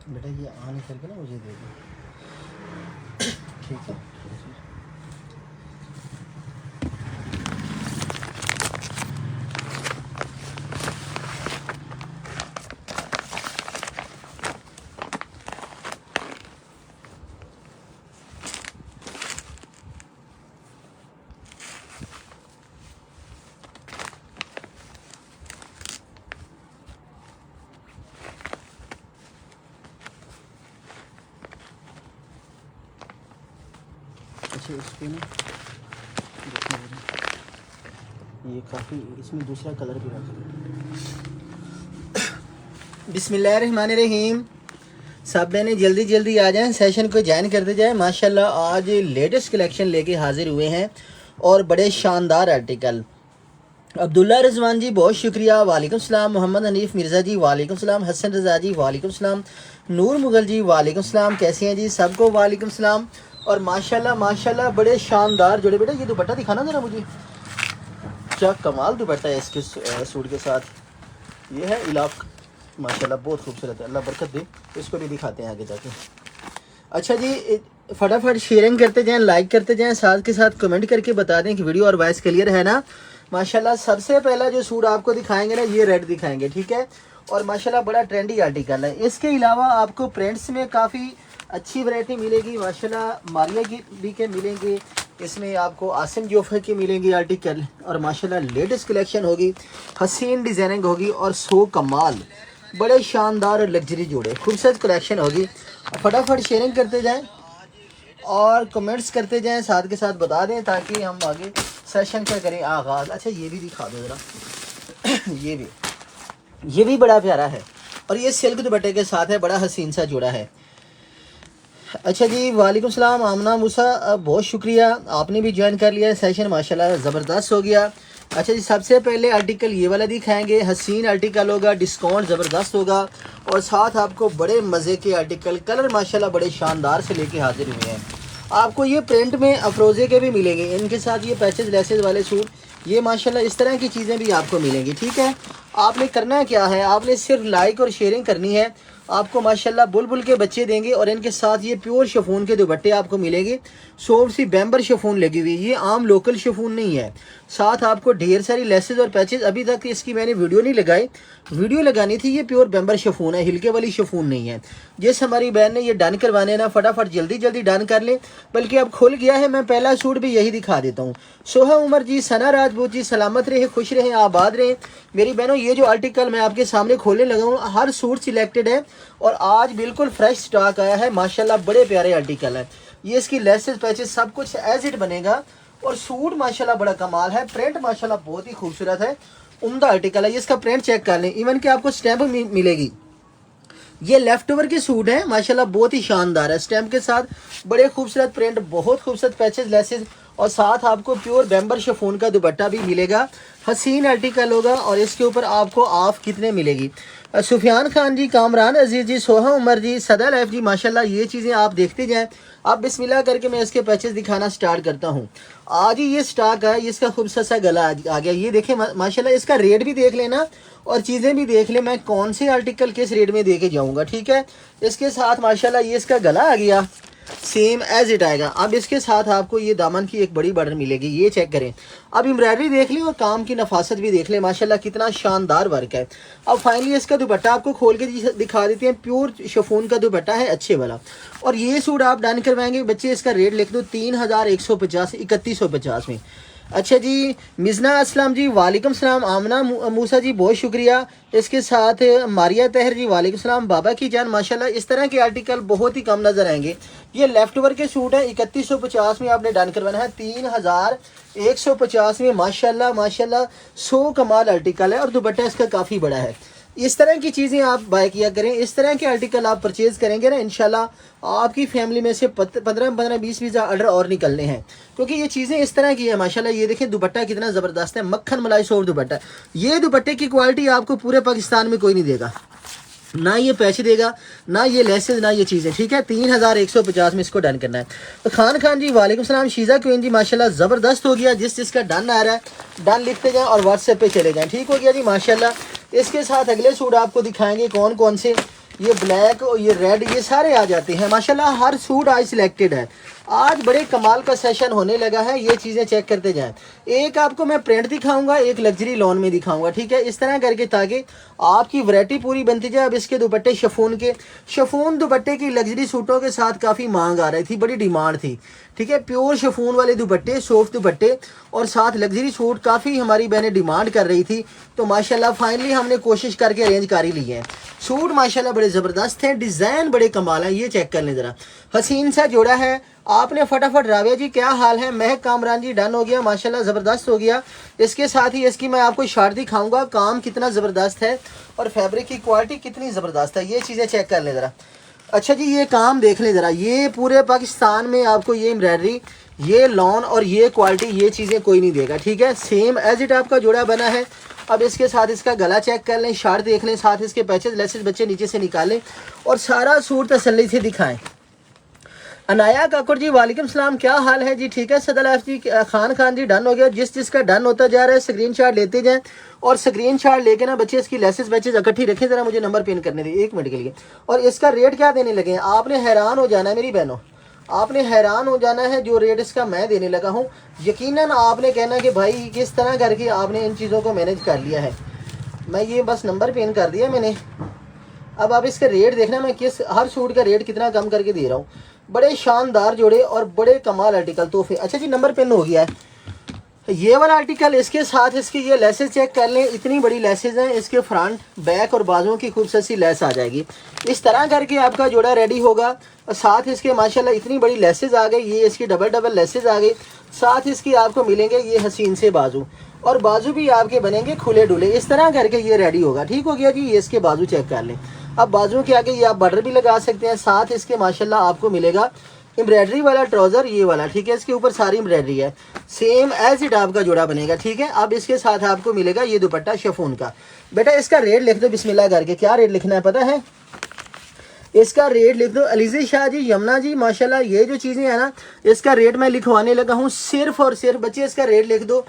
बेटा ये आने करके ना मुझे दे दो, ठीक है। अच्छा इसके ना देखना जरा, ये काफ़ी, इसमें दूसरा कलर भी रख दो। बिस्मिल्लाहिर्रहमानिर्रहीम। सब मैंने जल्दी जल्दी आ जाएं, सेशन को ज्वाइन करते जाएं। माशाल्लाह आज लेटेस्ट कलेक्शन लेके हाजिर हुए हैं और बड़े शानदार आर्टिकल। अब्दुल्ला रिजवान जी बहुत शुक्रिया, वालेकुम सलाम। मोहम्मद हनीफ मिर्ज़ा जी वालेकुम सलाम। हसन रज़ा जी वालेकुम सलाम। नूर मुगल जी वालेकुम सलाम। कैसे हैं जी? सबको वालेकुम सलाम। और माशाल्लाह माशाल्लाह बड़े शानदार जोड़े। बेटा ये दुपट्टा दिखाना ज़रा मुझे, क्या कमाल दुपट्टा है इसके सूट के साथ। ये है इलाक, माशाल्लाह बहुत खूबसूरत है, अल्लाह बरकत दे। इसको भी दिखाते हैं आगे जाके। अच्छा जी, फटाफट शेयरिंग करते जाएं, लाइक करते जाएं, साथ के साथ कमेंट करके बता दें कि वीडियो और वॉइस क्लियर है ना। माशाल्लाह सबसे पहला जो सूट आपको दिखाएंगे ना, ये रेड दिखाएंगे, ठीक है। और माशाल्लाह बड़ा ट्रेंडी आर्टिकल है। इसके अलावा आपको प्रिंट्स में काफ़ी अच्छी वैरायटी मिलेगी माशाल्लाह। मारिया की भी के मिलेंगे, इसमें आपको आसिम जोफर की मिलेंगी आर्टिकल। और माशाल्लाह लेटेस्ट कलेक्शन होगी, हसीन डिज़ाइनिंग होगी और सो कमाल बड़े शानदार और लग्जरी जोड़े, खूबसूरत कलेक्शन होगी। फटाफट शेयरिंग करते जाएं और कमेंट्स करते जाएं, साथ के साथ बता दें ताकि हम आगे सेशन का करें आगाज़। अच्छा ये भी दिखा दो ज़रा। ये भी बड़ा प्यारा है और ये सिल्क दुपट्टे के साथ है, बड़ा हसीन सा जोड़ा है। अच्छा जी, वालेकुम सलाम आमना मूसा, बहुत शुक्रिया, आपने भी ज्वाइन कर लिया सेशन, माशाल्लाह ज़बरदस्त हो गया। अच्छा जी, सबसे पहले आर्टिकल ये वाला दिखाएंगे, हसीन आर्टिकल होगा, डिस्काउंट ज़बरदस्त होगा और साथ आपको बड़े मज़े के आर्टिकल, कलर माशाल्लाह बड़े शानदार से लेके हाजिर हुए हैं। आपको ये प्रिंट में अफरोज़े के भी मिलेंगे, इनके साथ ये पैचेस लेसेस वाले सूट, ये माशाल्लाह इस तरह की चीज़ें भी आपको मिलेंगी, ठीक है। आपने करना क्या है, आपने सिर्फ लाइक और शेयरिंग करनी है। आपको माशाल्लाह बुलबुल के बच्चे देंगे और इनके साथ ये प्योर शिफॉन के दुपट्टे आपको मिलेंगे। सॉफ्ट सी बैम्बर शिफॉन लगी हुई, ये आम लोकल शिफॉन नहीं है। साथ आपको ढेर सारी लेसेस और पैचेस, अभी तक इसकी मैंने वीडियो नहीं लगाई, वीडियो लगानी थी। ये प्योर बैम्बर शिफॉन है, हिलके वाली शिफॉन नहीं है। जिस हमारी बहन ने ये डन करवाने ना, फटाफट जल्दी जल्दी डन कर ले, बल्कि अब खुल गया है। मैं पहला सूट भी यही दिखा देता हूँ। सोहा उमर जी, सना राजपूत जी, सलामत रहे, खुश रहें, आबाद रहें मेरी बहनों। ये जो आर्टिकल मैं आपके सामने खोलने लगा हूँ, हर सूट सिलेक्टेड है और आज बिल्कुल फ्रेश स्टॉक आया है माशाल्लाह, बड़े प्यारे आर्टिकल है। ये इसकी लेसेस पैचेस सब कुछ एज इट बनेगा और सूट माशाल्लाह बड़ा कमाल है। प्रिंट माशाल्लाह बहुत ही खूबसूरत है, उम्दा आर्टिकल है। ये इसका प्रिंट चेक कर लें, इवन कि आपको स्टैम्प मिलेगी। ये लेफ्ट ओवर के सूट है माशाल्लाह, बहुत ही शानदार है, स्टैम्प के साथ बड़े खूबसूरत प्रिंट, बहुत खूबसूरत पैचेस लेसेस और साथ आपको प्योर बैम्बर शिफॉन का दुपट्टा भी मिलेगा। हसीन आर्टिकल होगा और इसके ऊपर आपको ऑफ कितने मिलेगी। सुफियान खान जी, कामरान अजीज जी, सोहा उमर जी, सदा लाइफ जी, माशाल्लाह ये चीज़ें आप देखते जाएं। अब बिस्मिल्लाह करके मैं इसके पैचेस दिखाना स्टार्ट करता हूँ। आज ही ये स्टॉक है, इसका खूबसूरत सा गला आ गया, ये देखें माशाल्लाह। इसका रेट भी देख लेना और चीज़ें भी देख ले, मैं कौन से आर्टिकल किस रेट में दे के जाऊँगा, ठीक है। इसके साथ माशाल्लाह ये इसका गला आ गया, सेम एज इट आएगा। अब इसके साथ आपको ये दामन की एक बड़ी बॉर्डर मिलेगी, ये चेक करें। अब एम्ब्रॉयडरी देख लें और काम की नफासत भी देख लें, माशाल्लाह कितना शानदार वर्क है। अब फाइनली इसका दुपट्टा आपको खोल के दिखा देते हैं, प्योर शिफॉन का दुपट्टा है अच्छे वाला। और ये सूट आप डन करवाएंगे बच्चे, इसका रेट लिख दो 3150, 3150 में। अच्छा जी, मिजना असलम जी वालेकुम सलाम। आमना मूसा जी बहुत शुक्रिया। इसके साथ मारिया तहर जी वालेकुम सलाम। बाबा की जान, माशाल्लाह इस तरह के आर्टिकल बहुत ही कम नज़र आएंगे। ये लेफ्ट ओवर के सूट है, 3150 में आपने डन करवाना है, 3150 में माशाल्लाह माशाल्लाह, सो कमाल आर्टिकल है और दुपट्टा इसका काफ़ी बड़ा है। इस तरह की चीज़ें आप बाय किया करें, इस तरह के आर्टिकल आप परचेज़ करेंगे ना, इंशाल्लाह आपकी फैमिली में से 15-20 ऑर्डर और निकलने हैं, क्योंकि ये चीज़ें इस तरह की है माशाल्लाह। ये देखें दुपट्टा कितना ज़बरदस्त है, मक्खन मलाई सॉफ्ट दुपट्टा। ये दुपट्टे की क्वालिटी आपको पूरे पाकिस्तान में कोई नहीं देगा, ना ये पैसे देगा, ना ये लेसेस, ना ये चीज़ें, ठीक है। 3150 में इसको डन करना है। तो खान जी वालेकुम सलाम। शीज़ा क्वीन जी माशाल्लाह ज़बरदस्त हो गया, जिसका डन आ रहा है डन लिखते जाएं और व्हाट्सएप पे चले जाएं, ठीक हो गया जी माशाल्लाह। इसके साथ अगले सूट आपको दिखाएंगे कौन कौन से। ये ब्लैक और ये रेड, ये सारे आ जाते हैं माशाल्लाह। हर सूट आज सिलेक्टेड है। आज बड़े कमाल का सेशन होने लगा है, ये चीज़ें चेक करते जाएं। एक आपको मैं प्रिंट दिखाऊंगा, एक लग्जरी लॉन में दिखाऊंगा, ठीक है, इस तरह करके, ताकि आपकी वैरायटी पूरी बनती जाए। अब इसके दुपट्टे शिफॉन के, शिफॉन दुपट्टे की लग्जरी सूटों के साथ काफ़ी मांग आ रही थी, बड़ी डिमांड थी, ठीक है। प्योर शिफॉन वाले दुपट्टे, सॉफ्ट दुपट्टे और साथ लग्जरी सूट काफ़ी हमारी बहनें डिमांड कर रही थी। तो माशाल्लाह फाइनली हमने कोशिश करके अरेंज कर ही लिए हैं। सूट माशाल्लाह बड़े ज़बरदस्त हैं, डिज़ाइन बड़े कमाल हैं, ये चेक कर लें ज़रा। हसीन सा जोड़ा है। आपने फटाफट, राबिया जी क्या हाल है, महक कामरान जी डन हो गया माशाल्लाह, ज़बरदस्त हो गया। इसके साथ ही इसकी मैं आपको शार्ट दिखाऊंगा, काम कितना ज़बरदस्त है और फैब्रिक की क्वालिटी कितनी ज़बरदस्त है, ये चीज़ें चेक कर लें ज़रा। अच्छा जी, ये काम देख लें ज़रा, ये पूरे पाकिस्तान में आपको ये एम्ब्रॉयडरी, ये लॉन और ये क्वालिटी, ये चीज़ें कोई नहीं देगा, ठीक है। सेम एज इट आपका जोड़ा बना है। अब इसके साथ इसका गला चेक कर लें, शार्ट देख लें, साथ इसके पैचेस लेसेस बच्चे नीचे से निकालें और सारा सूट तसल्ली से दिखाएं। अनाया काकुर जी वालेकुम सलाम, क्या हाल है जी, ठीक है। सदल एफ जी, खान जी डन हो गया। जिस जिसका डन होता जा रहा है स्क्रीनशॉट लेते जाएं और स्क्रीनशॉट लेके ना बच्चे इसकी लेसेस बैचेस इकट्ठी रखें। ज़रा मुझे नंबर पिन करने दी 1 मिनट के लिए। और इसका रेट क्या देने लगे हैं, आपने हैरान हो जाना है मेरी बहनों, आपने हैरान हो जाना है जो रेट इसका मैं देने लगा हूँ। यकीनन आपने कहना कि भाई किस तरह करके आपने इन चीज़ों को मैनेज कर लिया है। मैं ये बस नंबर पिन कर दिया मैंने। अब आप इसका रेट देखना, मैं किस हर सूट का रेट कितना कम करके दे रहा हूँ। बड़े शानदार जोड़े और बड़े कमाल आर्टिकल तोहफे। अच्छा जी, नंबर पिन हो गया है ये वाला आर्टिकल। इसके साथ इसकी ये लेसेस चेक कर लें, इतनी बड़ी लेसेस हैं, इसके फ्रंट बैक और बाजुओं की खूबसूरत सी लेस आ जाएगी। इस तरह करके आपका जोड़ा रेडी होगा। और साथ इसके माशाल्लाह इतनी बड़ी लेसेस आ गई, ये इसकी डबल लेसेस आ गई। साथ इसकी आपको मिलेंगे ये हसीन से बाजू, और बाजू भी आपके बनेंगे खुले डुले। इस तरह करके ये रेडी होगा, ठीक हो गया जी। ये इसके बाजू चेक कर लें। अब बाजू के आगे ये आप बॉर्डर भी लगा सकते हैं। साथ इसके माशाल्लाह आपको मिलेगा एम्ब्रॉयडरी वाला ट्राउज़र, ये वाला, ठीक है। इसके ऊपर सारी एम्ब्रॉयडरी है, सेम एज इट आपका जोड़ा बनेगा, ठीक है। अब इसके साथ आपको मिलेगा ये दुपट्टा शिफॉन का। बेटा इसका रेट लिख दो बिस्मिल्लाह करके, क्या रेट लिखना है पता है? इसका रेट लिख दो। अलीज़ी शाह जी, यमुना जी माशाल्लाह, ये जो चीज़ें हैं ना, इसका रेट मैं लिखवाने लगा हूँ सिर्फ और सिर्फ बच्चे, इसका रेट लिख दो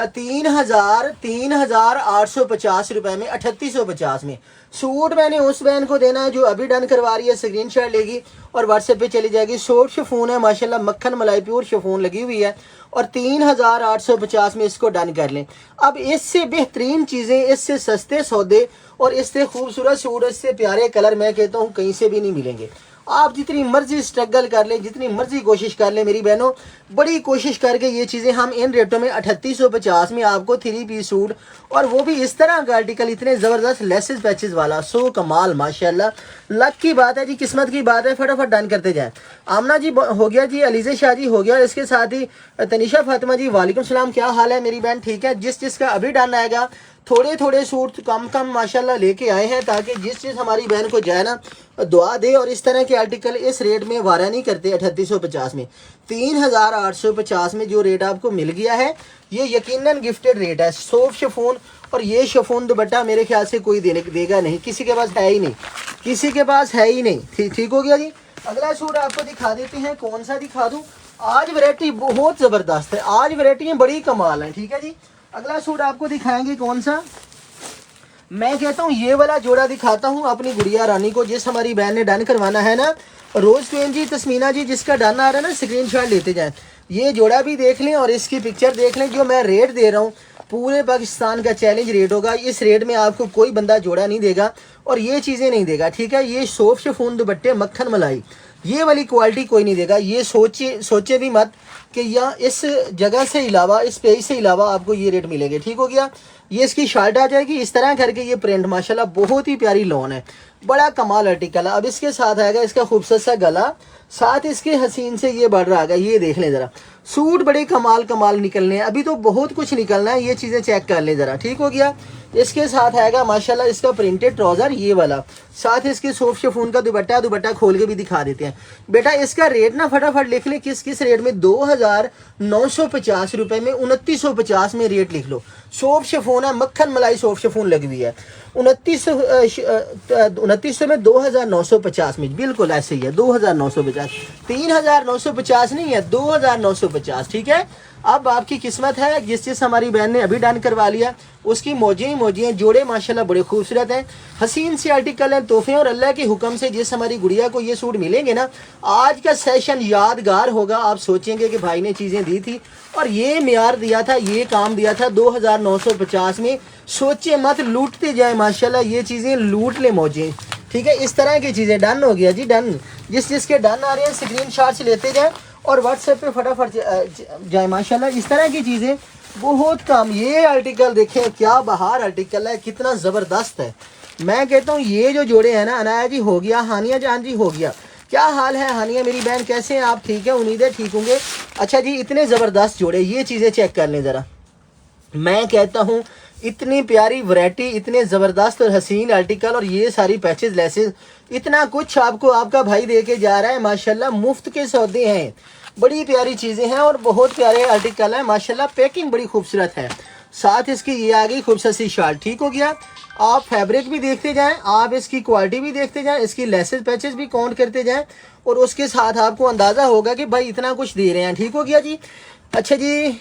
3,850 रुपए में, 3850 में। सूट मैंने उस बहन को देना है जो अभी डन करवा रही है, स्क्रीनशॉट लेगी और व्हाट्सएप पे चली जाएगी। सॉफ्ट शिफॉन है माशाल्लाह, मक्खन मलाई प्योर शिफॉन लगी हुई है और 3,850 में इसको डन कर लें। अब इससे बेहतरीन चीज़ें, इससे सस्ते सौदे और इससे खूबसूरत सूट, इससे प्यारे कलर मैं कहता हूँ कहीं से भी नहीं मिलेंगे। आप जितनी मर्जी स्ट्रगल कर लें, जितनी मर्जी कोशिश कर लें मेरी बहनों, बड़ी कोशिश करके ये चीज़ें हम इन रेटों में 3850 में आपको 3 पीस सूट, और वो भी इस तरह का आर्टिकल, इतने ज़बरदस्त लेसेस पैचेस वाला, सो कमाल माशाल्लाह। लक की बात है जी, किस्मत की बात है, फटाफट डन करते जाएं। आमना जी हो गया जी, अलीज़े शाह जी हो गया। इसके साथ ही तनिषा फातिमा जी वालेकुम सलाम, क्या हाल है मेरी बहन, ठीक है। जिस जिसका अभी डन आएगा, थोड़े थोड़े सूट कम कम माशाल्लाह लेके आए हैं, ताकि जिस चीज़ हमारी बहन को जाए ना दुआ दे। और इस तरह के आर्टिकल इस रेट में वारा नहीं करते 3850 में। 3,850 में जो रेट आपको मिल गया है, ये यकीनन गिफ्टेड रेट है। सॉफ्ट शिफॉन और ये शिफॉन दुपट्टा मेरे ख्याल से कोई देगा नहीं, किसी के पास है ही नहीं, किसी के पास है ही नहीं। ठीक हो गया जी। अगला सूट आपको दिखा देते हैं, कौन सा दिखा दूँ? आज वैरायटी बहुत ज़बरदस्त है, आज वैरायटियाँ बड़ी कमाल हैं, ठीक है जी। अगला सूट आपको दिखाएंगे कौन सा, मैं कहता हूँ ये वाला जोड़ा दिखाता हूँ अपनी गुड़िया रानी को, जिस हमारी बहन ने डन करवाना है ना। रोज़ क्वीन जी, तस्मीना जी, जिसका डन आ रहा है ना, स्क्रीनशॉट लेते जाएं। ये जोड़ा भी देख लें और इसकी पिक्चर देख लें। जो मैं रेट दे रहा हूँ पूरे पाकिस्तान का चैलेंज रेट होगा। इस रेट में आपको कोई बंदा जोड़ा नहीं देगा और ये चीज़ें नहीं देगा, ठीक है। ये सॉफ्ट शिफॉन दुपट्टे मक्खन मलाई, ये वाली क्वालिटी कोई नहीं देगा। ये सोचे भी मत कि या इस जगह से अलावा, इस पेज से अलावा आपको ये रेट मिलेंगे, ठीक हो गया। ये इसकी शर्ट आ जाएगी इस तरह करके। ये प्रिंट माशाल्लाह बहुत ही प्यारी लॉन है, बड़ा कमाल आर्टिकल है। अब इसके साथ आएगा इसका खूबसूरत सा गला, साथ इसके हसीन से ये बढ़ रहा है। ये देख लें ज़रा, सूट बड़े कमाल निकलने हैं, अभी तो बहुत कुछ निकलना है, ये चीज़ें चेक कर लें ज़रा, ठीक हो गया। इसके साथ आएगा माशाल्लाह इसका प्रिंटेड ट्राउज़र, ये वाला, साथ इसके सॉफ्ट शिफॉन का दुपट्टा खोल के भी दिखा देते हैं। बेटा इसका रेट ना फटाफट लिख ले, किस रेट में, 2,950 रुपये में, 2,950 में रेट लिख लो। सॉफ्ट शिफॉन है, मक्खन मलाई सॉफ्ट शिफॉन लगी हुई है। 2900 में 2950 में, बिल्कुल ऐसे ही है 2950, 3950 नहीं है 2950, ठीक है। अब आपकी किस्मत है, जिस चीज़ हमारी बहन ने अभी डन करवा लिया उसकी मौजियाँ ही मौजियाँ, जोड़े माशाल्लाह बड़े खूबसूरत हैं, हसीन से आर्टिकल हैं, तोहफे, और अल्लाह के हुक्म से जिस हमारी गुड़िया को ये सूट मिलेंगे ना, आज का सेशन यादगार होगा। आप सोचेंगे कि भाई ने चीज़ें दी थी और ये म्यार दिया था, ये काम दिया था 2950 में। सोचे मत, लूटते जाए माशाल्लाह, ये चीज़ें लूट ले मौजें, ठीक है। इस तरह की चीज़ें डन हो गया जी, डन। जिसके डन आ रहे हैं स्क्रीन शॉट्स लेते जाएँ और व्हाट्सएप पे फटाफट जाए माशाल्लाह। इस तरह की चीज़ें बहुत कम। ये आर्टिकल देखें, क्या बहार आर्टिकल है, कितना ज़बरदस्त है। मैं कहता हूँ ये जो जोड़े हैं ना, अनाया जी हो गया, हानिया जान जी हो गया। क्या हाल है हानिया मेरी बहन, कैसे हैं आप? ठीक है, उम्मीद है ठीक होंगे। अच्छा जी, इतने ज़बरदस्त जोड़े, ये चीज़ें चेक कर लें ज़रा। मैं कहता हूँ इतनी प्यारी वैरायटी, इतने ज़बरदस्त और हसीन आर्टिकल, और ये सारी पैचेस लेसेस, इतना कुछ आपको आपका भाई दे के जा रहा है माशाल्लाह। मुफ्त के सौदे हैं, बड़ी प्यारी चीज़ें हैं और बहुत प्यारे आर्टिकल हैं माशाल्लाह। पैकिंग बड़ी खूबसूरत है, साथ इसकी ये आ गई खूबसूरत सी शर्ट, ठीक हो गया। आप फैब्रिक भी देखते जाएं, आप इसकी क्वालिटी भी देखते जाएं, इसकी लेसेस पैचेस भी काउंट करते जाएं, और उसके साथ आपको अंदाज़ा होगा कि भाई इतना कुछ दे रहे हैं, ठीक हो गया जी। अच्छा जी,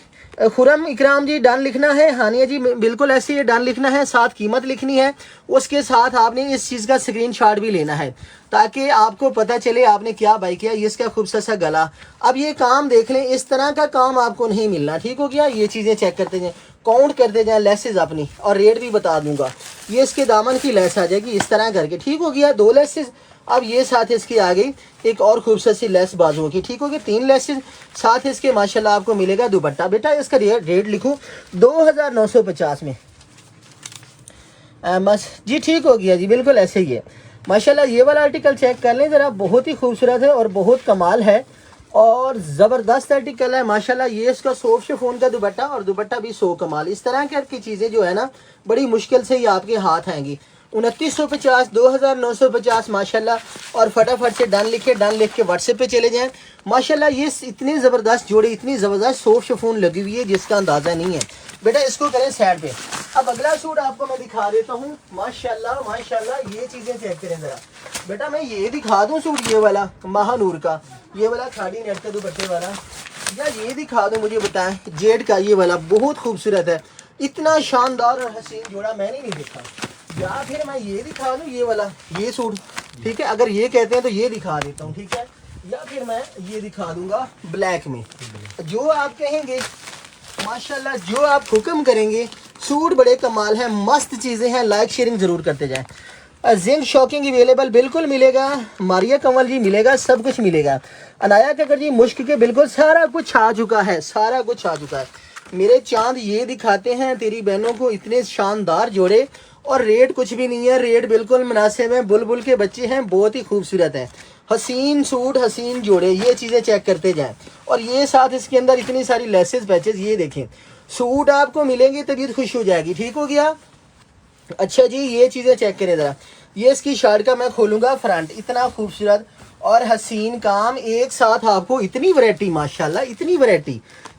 खुरम इकराम जी डन लिखना है, हानिया जी बिल्कुल ऐसे ही डन लिखना है, साथ कीमत लिखनी है, उसके साथ आपने इस चीज़ का स्क्रीनशॉट भी लेना है ताकि आपको पता चले आपने क्या बाई किया। ये इसका खूबसूरत सा गला, अब ये काम देख लें, इस तरह का काम आपको नहीं मिलना, ठीक हो गया। ये चीज़ें चेक करते जाएं, काउंट करते जाएं लेसेस अपनी, और रेट भी बता दूंगा। ये इसके दामन की लेस आ जाएगी इस तरह करके, ठीक हो गया। 2 लेसेस, अब ये साथ इसकी आ गई एक और खूबसूरत सी लेस बाजुओं की, ठीक हो गई। 3 लेसेस साथ इसके माशाल्लाह आपको मिलेगा दुपट्टा। बेटा इसका रेट लिखूं 2950 में बस जी, ठीक हो गया जी, बिल्कुल ऐसे ही है माशाल्लाह। ये वाला आर्टिकल चेक कर लें ज़रा, बहुत ही खूबसूरत है और बहुत कमाल है और ज़बरदस्त आर्टिकल है माशाल्लाह। ये इसका सॉफ्ट शिफॉन का दुपट्टा, और दुपट्टा भी 100 कमाल। इस तरह की चीज़ें जो है ना, बड़ी मुश्किल से ही आपके हाथ आएंगी। 2950, 2950 माशाल्लाह। और फटाफट से डन लिखे, डन लिख के व्हाट्सएप पे चले जाएं माशाल्लाह। ये इतनी ज़बरदस्त जोड़ी, इतनी ज़बरदस्त सॉफ्ट शिफॉन लगी हुई है जिसका अंदाज़ा नहीं है। बेटा इसको करें साइड पे। अब अगला सूट आपको मैं दिखा देता हूँ माशाल्लाह माशाल्लाह। ये चीज़ें चेक करें ज़रा। बेटा मैं ये दिखा दूँ सूट, ये वाला महानूर का, ये वाला खाड़ी नेट का दुपट्टे वाला, या ये दिखा दो, मुझे बताएं। जेड का ये वाला बहुत खूबसूरत है, इतना शानदार और हसीन जोड़ा मैंने नहीं देखा। या फिर मैं ये दिखा दूँ, ये वाला, ये सूट, ठीक है। अगर ये कहते हैं तो ये दिखा देता हूँ, ठीक है। या फिर मैं ये दिखा दूंगा ब्लैक में, जो आप कहेंगे माशाल्लाह, जो आप हुक्म करेंगे। सूट बड़े कमाल हैं, मस्त चीज़ें हैं। लाइक शेयरिंग ज़रूर करते जाएं। जिंक शॉकिंग अवेलेबल बिल्कुल मिलेगा, मारिया कंवल जी मिलेगा, सब कुछ मिलेगा। अनाया ककर जी मुश्क के बिल्कुल सारा कुछ आ चुका है, सारा कुछ आ चुका है। मेरे चांद ये दिखाते हैं तेरी बहनों को, इतने शानदार जोड़े, और रेट कुछ भी नहीं है, रेट बिल्कुल मुनासिब है। बुलबुल के बच्चे हैं, बहुत ही खूबसूरत हैं, हसीन सूट, हसीन जोड़े। ये चीज़ें चेक करते जाएं। और ये साथ इसके अंदर इतनी सारी लेसेस पैचेस, ये देखें। सूट आपको मिलेंगे तबीयत खुश हो जाएगी, ठीक हो गया। अच्छा जी, ये चीज़ें चेक करें ज़रा। ये इसकी शर्ट का मैं खोलूँगा फ्रंट, इतना खूबसूरत और हसीन काम एक साथ आपको, इतनी वैरायटी माशाल्लाह,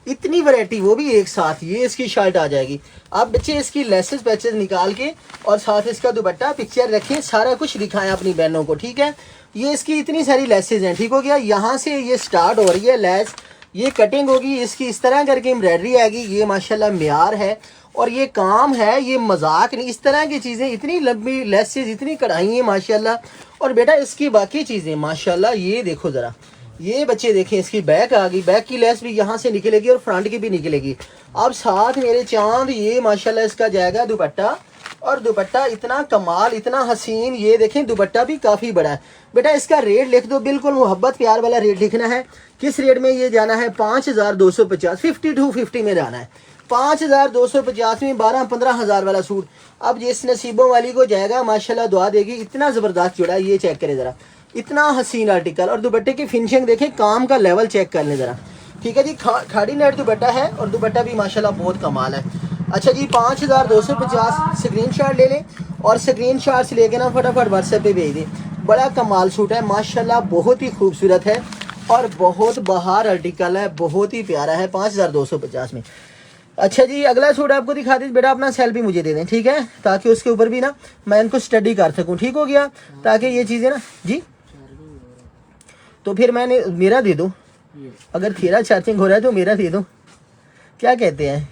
इतनी वैरायटी वो भी एक साथ। ये इसकी शर्ट आ जाएगी। आप बच्चे इसकी लेसेस पैचेस निकाल के और साथ इसका दुपट्टा पिक्चर रखें, सारा कुछ दिखाएं अपनी बहनों को, ठीक है। ये इसकी इतनी सारी लेसेस हैं, ठीक हो गया। यहाँ से ये स्टार्ट हो रही है लेस, ये कटिंग होगी इसकी, इस तरह करके एम्ब्रॉयडरी आएगी। ये माशाल्लाह म्यार है और ये काम है, ये मजाक नहीं। इस तरह की चीज़ें, इतनी लंबी लेसेस, इतनी कढ़ाई है माशाल्लाह। और बेटा इसकी बाकी चीज़ें माशाल्लाह, ये देखो ज़रा, ये बच्चे देखें, इसकी बैक आ गई, बैक की लेस भी यहाँ से निकलेगी और फ्रंट की भी निकलेगी। अब साथ मेरे चांद, ये माशाल्लाह इसका जाएगा दुपट्टा, और दुपट्टा इतना कमाल, इतना हसीन। ये देखें दुपट्टा भी काफ़ी बड़ा है। बेटा इसका रेट लिख दो, बिल्कुल मोहब्बत प्यार वाला रेट लिखना है। किस रेट में ये जाना है? 5250, 5250 में जाना है। 5250 में 12-15 हज़ार वाला सूट अब जिस नसीबों वाली को जाएगा माशाल्लाह, दुआ देगी। इतना ज़बरदस्त जोड़ा, ये चेक करें ज़रा, इतना हसीन आर्टिकल। और दुपट्टे की फिनिशिंग देखें, काम का लेवल चेक कर लें ज़रा, ठीक है जी। खाड़ी नेट दुपट्टा है और दुपट्टा भी माशाल्लाह बहुत कमाल है। अच्छा जी, 5250 स्क्रीनशॉट ले लें और स्क्रीनशॉट से लेके ना फटाफट व्हाट्सएप पे भेज दें। बड़ा कमाल सूट है माशाल्लाह, बहुत ही खूबसूरत है और बहुत बहार आर्टिकल है, बहुत ही प्यारा है। 5250 में। अच्छा जी, अगला सूट आपको दिखा दी बेटा, अपना सेल्फी मुझे दे दें, ठीक है, ताकि उसके ऊपर भी ना मैं इनको स्टडी कर सकूं, ठीक हो गया, ताकि ये चीज़ें ना जी। तो फिर मैंने मेरा दे दो, अगर तेरा चार्जिंग हो रहा है तो मेरा दे दो, क्या कहते हैं।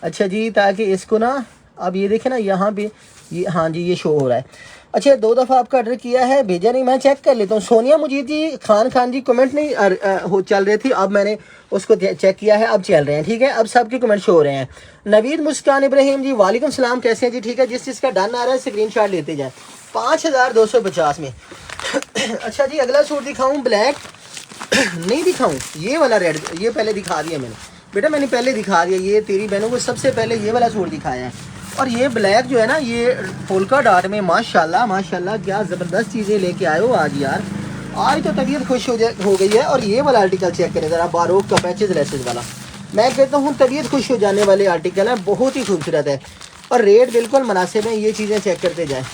अच्छा जी, ताकि इसको ना अब ये देखें ना यहाँ पे ये, हाँ जी ये शो हो रहा है। अच्छा 2 दफ़ा आपका ऑर्डर किया है, भेजा नहीं, मैं चेक कर लेता हूँ। सोनिया मुजीद जी, खान जी कमेंट नहीं हो चल रहे थे, अब मैंने उसको चेक किया है, अब चल रहे हैं, ठीक है, अब सबके कमेंट शो हो रहे हैं। नवीद मुस्कान इब्राहिम जी, वालेकुम सलाम, कैसे हैं जी, ठीक है, जिस चीज़ का डन आ रहा है स्क्रीनशॉट लेते जाएँ। 5250 में। अच्छा जी, अगला सूट दिखाऊँ, ब्लैक नहीं दिखाऊँ, ये वाला रेड, ये पहले दिखा दिया मैंने बेटा, मैंने पहले दिखा दिया, ये तेरी बहनों को सबसे पहले ये वाला सूट दिखाया है। और ये ब्लैक जो है ना, ये पोल्का डॉट में माशाल्लाह माशाल्लाह क्या ज़बरदस्त चीज़ें लेके आए हो आज यार, आज तो तबीयत खुश हो गई है। और ये वाला आर्टिकल चेक करें ज़रा, बारोक का पैचेज लेसेज वाला, मैं कहता हूँ तबीयत खुश हो जाने वाले आर्टिकल है, बहुत ही खूबसूरत है और रेट बिल्कुल मुनासिब है, ये चीज़ें चेक करते जाएँ।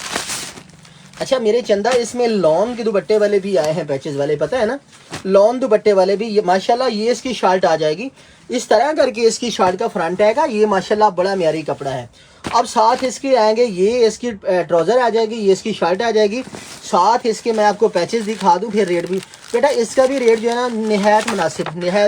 अच्छा मेरे चंदा, इसमें लॉन के दुपट्टे वाले भी आए हैं, पैचेस वाले, पता है ना, लॉन दुपट्टे वाले भी, ये माशाल्लाह ये इसकी शर्ट आ जाएगी, इस तरह करके इसकी शर्ट का फ्रंट आएगा, ये माशाल्लाह बड़ा म्यारी कपड़ा है। अब साथ इसके आएंगे, ये इसकी ट्राउज़र आ जाएगी, ये इसकी शर्ट आ जाएगी, साथ इसके मैं आपको पैचेस दिखा दूँ, फिर रेट भी बेटा इसका भी रेट जो है ना नहायत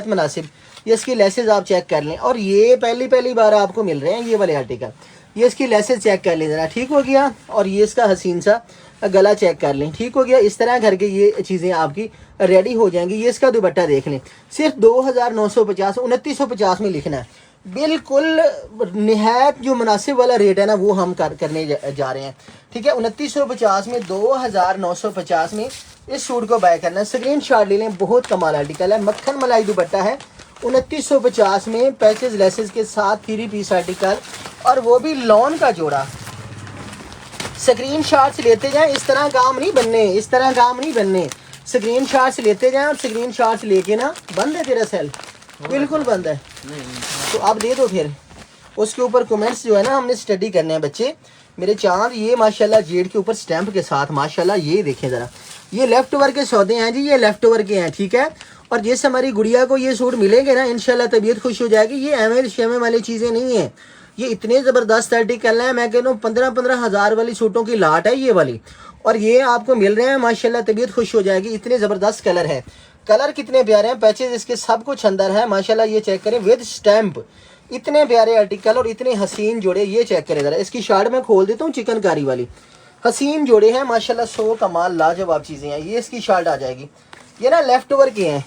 मुनासिब, ये इसकी लेसेस आप चेक कर लें। और ये पहली बार आपको मिल रहे हैं ये वाले आर्टिकल, ये इसकी लेसेस चेक कर लें ज़रा, ठीक हो गया। और ये इसका हसीन सा गला चेक कर लें, ठीक हो गया। इस तरह करके ये चीज़ें आपकी रेडी हो जाएंगी। ये इसका दुपट्टा देख लें, सिर्फ 2950 2950 में लिखना है, बिल्कुल निहायत जो मुनासिब वाला रेट है ना वो हम करने जा रहे हैं, ठीक है। 2950 में 2950 में इस सूट को बाय करना है, स्क्रीन शॉट ले लें, बहुत कमाल आर्टिकल है, मक्खन मलाई दुपट्टा है, 2950 में पैचेज लेसेस के साथ 3 पीस आर्टिकल, और वो भी लॉन का जोड़ा। स्क्रीन शॉट्स लेते जाएं, इस तरह काम नहीं बनने, स्क्रीन शॉट्स लेते जाएं। आप स्क्रीन शॉट्स लेके ना, बंद है तेरा सेल, बिल्कुल बंद है, तो आप दे दो फिर। उसके ऊपर कमेंट्स जो है ना हमने स्टडी करने हैं बच्चे मेरे चांद। ये माशाल्लाह जेड के ऊपर स्टैंप के साथ माशाल्लाह, ये देखें ज़रा, ये लेफ्ट ओवर के सौदे हैं जी, ये लेफ्ट ओवर के हैं, ठीक है। और जिस हमारी गुड़िया को ये सूट मिलेंगे ना, इंशाल्लाह तबीयत खुश हो जाएगी। ये एम शेमे वाली चीज़ें नहीं है, ये इतने ज़बरदस्त आर्टिकल हैं, मैं कह रहा हूँ 15-15 हज़ार वाली सूटों की लाट है ये वाली, और ये आपको मिल रहे हैं माशाल्लाह, तबीयत खुश हो जाएगी, इतने ज़बरदस्त कलर है, कलर कितने प्यारे हैं, पैचेज इसके सब कुछ अंदर है माशाल्लाह। ये चेक करें विद स्टैंप, इतने प्यारे आर्टिकल और इतने हसीन जोड़े, ये चेक करें ज़रा। इसकी शर्ट मैं खोल देता हूँ, चिकनकारी वाली, हसीन जोड़े हैं माशाल्लाह, 100 कमाल लाजवाब चीज़ें हैं। ये इसकी शर्ट आ जाएगी, ये ना लेफ्ट ओवर के हैं,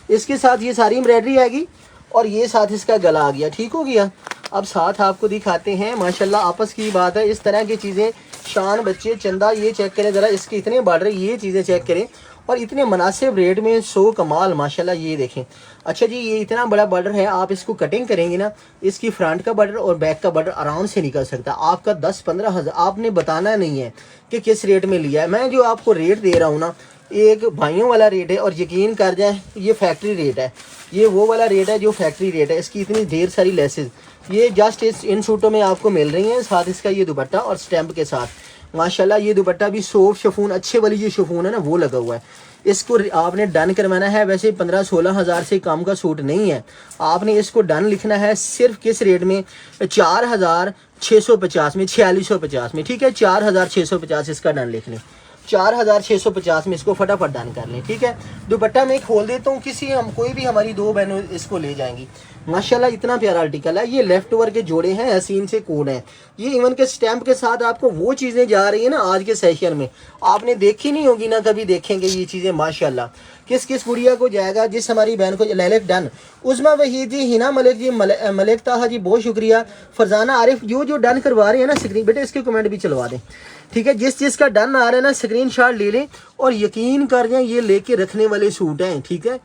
इसके साथ ये सारी एम्ब्रॉयडरी आएगी, और ये साथ इसका गला आ गया, ठीक हो गया। अब साथ आपको दिखाते हैं माशाल्लाह, आपस की बात है, इस तरह की चीज़ें शान बच्चे चंदा, ये चेक करें ज़रा, इसके इतने बॉर्डर, ये चीज़ें चेक करें, और इतने मुनासिब रेट में 100 कमाल माशाल्लाह, ये देखें। अच्छा जी, ये इतना बड़ा बॉर्डर है, आप इसको कटिंग करेंगे ना, इसकी फ्रंट का बॉर्डर और बैक का बॉर्डर आराम से निकल सकता है आपका 10-15 हज़ार। आपने बताना नहीं है कि किस रेट में लिया है, मैं जो आपको रेट दे रहा हूँ ना, एक भाइयों वाला रेट है, और यकीन कर जाए ये फैक्ट्री रेट है, ये वो वाला रेट है जो फैक्ट्री रेट है। इसकी इतनी ढेर सारी लेसेस ये जस्ट इन सूटों में आपको मिल रही हैं, साथ इसका ये दुपट्टा और स्टैंप के साथ माशाल्लाह। ये दुपट्टा भी सॉफ्ट शिफॉन, अच्छे वाली जो शिफॉन है ना वो लगा हुआ है। इसको आपने डन करवाना है, वैसे 15-16 हज़ार से कम का सूट नहीं है, आपने इसको डन लिखना है सिर्फ किस रेट में, 4650 में, 4650 में, ठीक है, 4650 इसका डन लिख लें, 4650 में इसको फटाफट डन कर लें, ठीक है। दुपट्टा मैं खोल देता हूँ, कोई भी हमारी 2 बहनों इसको ले जाएंगी माशाल्लाह, इतना प्यारा आर्टिकल है। ये लेफ्ट ओवर के जोड़े हैं, हसीन से कोड हैं, ये इवन के स्टैंप के साथ आपको वो चीज़ें जा रही है ना आज के सेशन में, आपने देखी नहीं होगी ना, कभी देखेंगे ये चीज़ें माशाल्लाह। किस किस गुड़िया को जाएगा, जिस हमारी बहन को लैलक डन, उज़मा वहीद जी, हिना मलिक जी, मलिक ताहा जी, बहुत शुक्रिया, फरजाना आरिफ, जो डन करवा रहे हैं ना स्क्रीन, बेटे इसके कमेंट भी चलवा दें, ठीक है। जिस चीज़ का डन आ रहा है ना स्क्रीन शॉट ले लें, और यकीन कर जाएं ये लेके रखने वाले सूट हैं, ठीक है।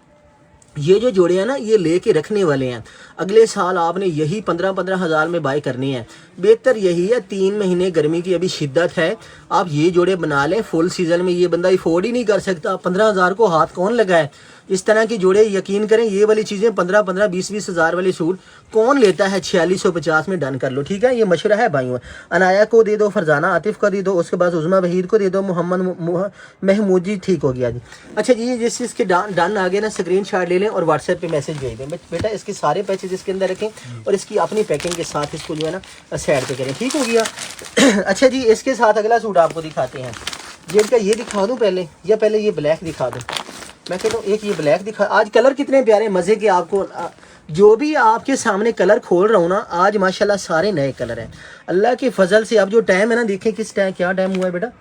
ये जो जोड़े हैं ना ये लेके रखने वाले हैं, अगले साल आपने यही 15-15 हज़ार में बाय करनी है। बेहतर यही है, 3 महीने गर्मी की अभी शिद्दत है, आप ये जोड़े बना लें, फुल सीज़न में ये बंदा अफोर्ड ही नहीं कर सकता, 15 हज़ार को हाथ कौन लगाए, इस तरह के जोड़े यकीन करें ये वाली चीज़ें 15-15 20-20 हज़ार वाले सूट कौन लेता है, 4650 में डन कर लो, ठीक है। ये मशवरा है भाइयों। अनाया को दे दो, फरजाना आतिफ को दे दो, उसके बाद उज़मा वहीद को दे दो, मोहम्मद महमूद जी, ठीक हो गया जी। अच्छा जी, जिस चीज़ के डन आ गए ना, स्क्रीन शॉट ले लें और व्हाट्सएप पे मैसेज भेज दें। बेटा इसके सारे पैचेज इसके अंदर रखें और इसकी अपनी पैकिंग के साथ इसको जो है ना साइड पे करें, ठीक हो गया। अच्छा जी, इसके साथ अगला सूट आपको दिखाते हैं। जेल का ये दिखा दूँ पहले, या पहले ये ब्लैक दिखा दूँ? मैं कहता हूँ एक ये ब्लैक दिखा। आज कलर कितने प्यारे मज़े के, आपको जो भी आपके सामने कलर खोल रहा हूँ ना, आज माशाल्लाह सारे नए कलर हैं अल्लाह के फजल से। अब जो टाइम है ना, देखें किस टाइम, क्या टाइम हुआ है बेटा,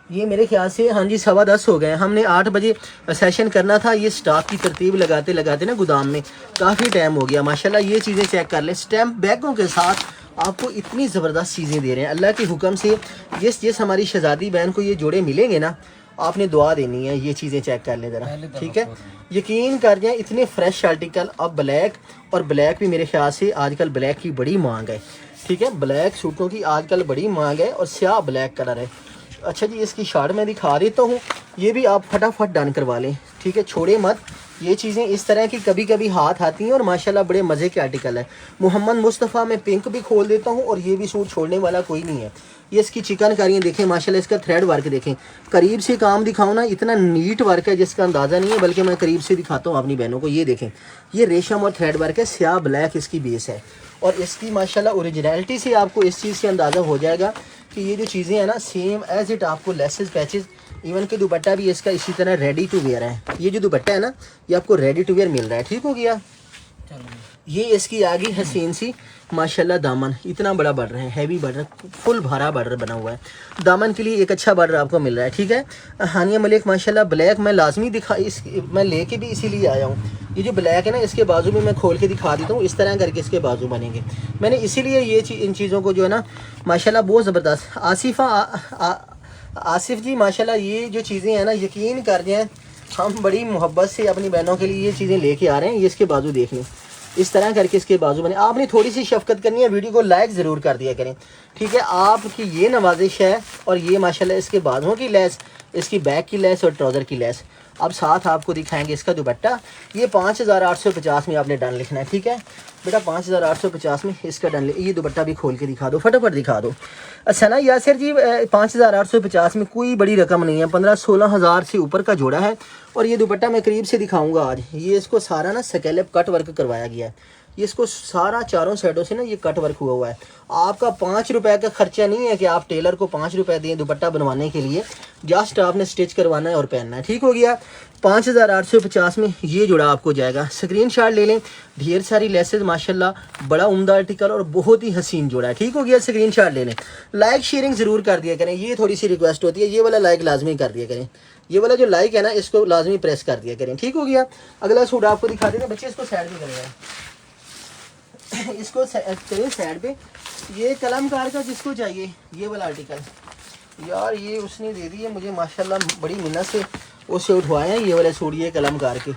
ये मेरे ख्याल से हाँ जी 10:15 हो गए। हमने 8 बजे सेशन करना था। ये स्टॉक की तरतीब लगाते लगाते ना गोदाम में काफ़ी टाइम हो गया माशाल्लाह। ये चीज़ें चेक कर लें, स्टैम्प बैगों के साथ आपको इतनी ज़बरदस्त चीज़ें दे रहे हैं अल्लाह के हुक्म से। जिस हमारी शहजादी बहन को ये जोड़े मिलेंगे ना, आपने दुआ देनी है। ये चीज़ें चेक कर लें ज़रा, ठीक है। यकीन कर जाएं, इतने फ्रेश आर्टिकल। अब ब्लैक, और ब्लैक भी मेरे ख्याल से आजकल ब्लैक की बड़ी मांग है, ठीक है। ब्लैक सूटों की आजकल बड़ी मांग है और स्याह ब्लैक कलर है। अच्छा जी, इसकी शार्ट मैं दिखा देता हूँ, ये भी आप फटाफट डन करवा लें, ठीक है, छोड़े मत। ये चीज़ें इस तरह की कभी कभी हाथ आती हैं और माशाल्लाह बड़े मज़े के आर्टिकल है। मोहम्मद मुस्तफ़ा में पिंक भी खोल देता हूँ और ये भी सूट छोड़ने वाला कोई नहीं है। ये इसकी चिकनकारियाँ देखें माशाल्लाह, इसका थ्रेड वर्क देखें। करीब से काम दिखाऊँ ना, इतना नीट वर्क है जिसका अंदाज़ा नहीं है, बल्कि मैं करीब से दिखाता हूँ अपनी बहनों को। ये देखें, ये रेशम और थ्रेड वर्क है, स्याह ब्लैक इसकी बेस है। और इसकी माशाल्लाह ओरिजिनलिटी से आपको इस चीज़ से अंदाज़ा हो जाएगा कि ये जो चीज़ें हैं ना, सेम एज इट आपको लेसेस पैचेस, इवन के दुपट्टा भी इसका इसी तरह रेडी टू वेयर है। ये जो दुपट्टा है ना, ये आपको रेडी टू वेयर मिल रहा है, ठीक हो गया। ये इसकी आगे हसीन सी माशाल्लाह दामन, इतना बड़ा बॉर्डर है, हैवी बॉर्डर, फुल भरा बॉर्डर बना हुआ है। दामन के लिए एक अच्छा बॉर्डर आपको मिल रहा है, ठीक है। हानिया मलिक माशाल्लाह ब्लैक मैं लाजमी मैं लेके भी इसीलिए आया हूँ। ये जो ब्लैक है ना, इसके बाजू में मैं खोल के दिखा देता हूँ, इस तरह करके इसके बाजू बनेंगे। मैंने इसीलिए ये इन चीज़ों को जो है ना माशाल्लाह बहुत ज़बरदस्त। आसिफ जी माशाल्लाह, ये जो चीज़ें हैं ना, यकीन कर जाएँ हम बड़ी मोहब्बत से अपनी बहनों के लिए ये चीज़ें लेके आ रहे हैं। ये इसके बाजू देख लें, इस तरह करके इसके बाजू बने। आपने थोड़ी सी शफकत करनी है, वीडियो को लाइक ज़रूर कर दिया करें, ठीक है। आपकी ये नवाजिश है। और ये माशाल्लाह इसके बाजुओं की लेस, इसकी बैक की लेस और ट्राउज़र की लेस। अब साथ आपको दिखाएंगे इसका दुपट्टा। ये 5850 में आपने डन लिखना है, ठीक है बेटा, 5850 में इसका डन। ये दुपट्टा भी खोल के दिखा दो, फटाफट दिखा दो। अच्छा ना यासिर जी, 5850 में कोई बड़ी रकम नहीं है, 15-16 हज़ार से ऊपर का जोड़ा है। और ये दुपट्टा मैं करीब से दिखाऊंगा आज। ये इसको सारा ना स्कैलप कट वर्क करवाया गया है। ये इसको सारा चारों साइडों से ना ये कट वर्क हुआ हुआ है। आपका 5 रुपए का खर्चा नहीं है कि आप टेलर को 5 रुपए दें दुपट्टा बनवाने के लिए, जस्ट आपने स्टिच करवाना है और पहनना है, ठीक हो गया। 5850 में ये जुड़ा आपको जाएगा। स्क्रीनशॉट ले लें, ढेर सारी लेसेस माशाल्लाह, बड़ा उम्दा आर्टिकल और बहुत ही हसीन जोड़ा है, ठीक हो गया। स्क्रीनशॉट ले लें, लाइक शेयरिंग ज़रूर कर दिया करें, ये थोड़ी सी रिक्वेस्ट होती है। ये वाला लाइक लाजमी कर दिया करें, ये वाला जो लाइक है ना, इसको लाजमी प्रेस कर दिया करें, ठीक हो गया। अगला सूट आपको दिखा देते हैं बच्चे, इसको साइड में करेंगे, इसको करें साइड पे। ये कलमकार का जिसको चाहिए ये वाला आर्टिकल, यार ये उसने दे दी है मुझे माशाल्लाह, बड़ी मिन्नत से उससे उठवाए हैं ये वाले सूट, ये कलमकार के।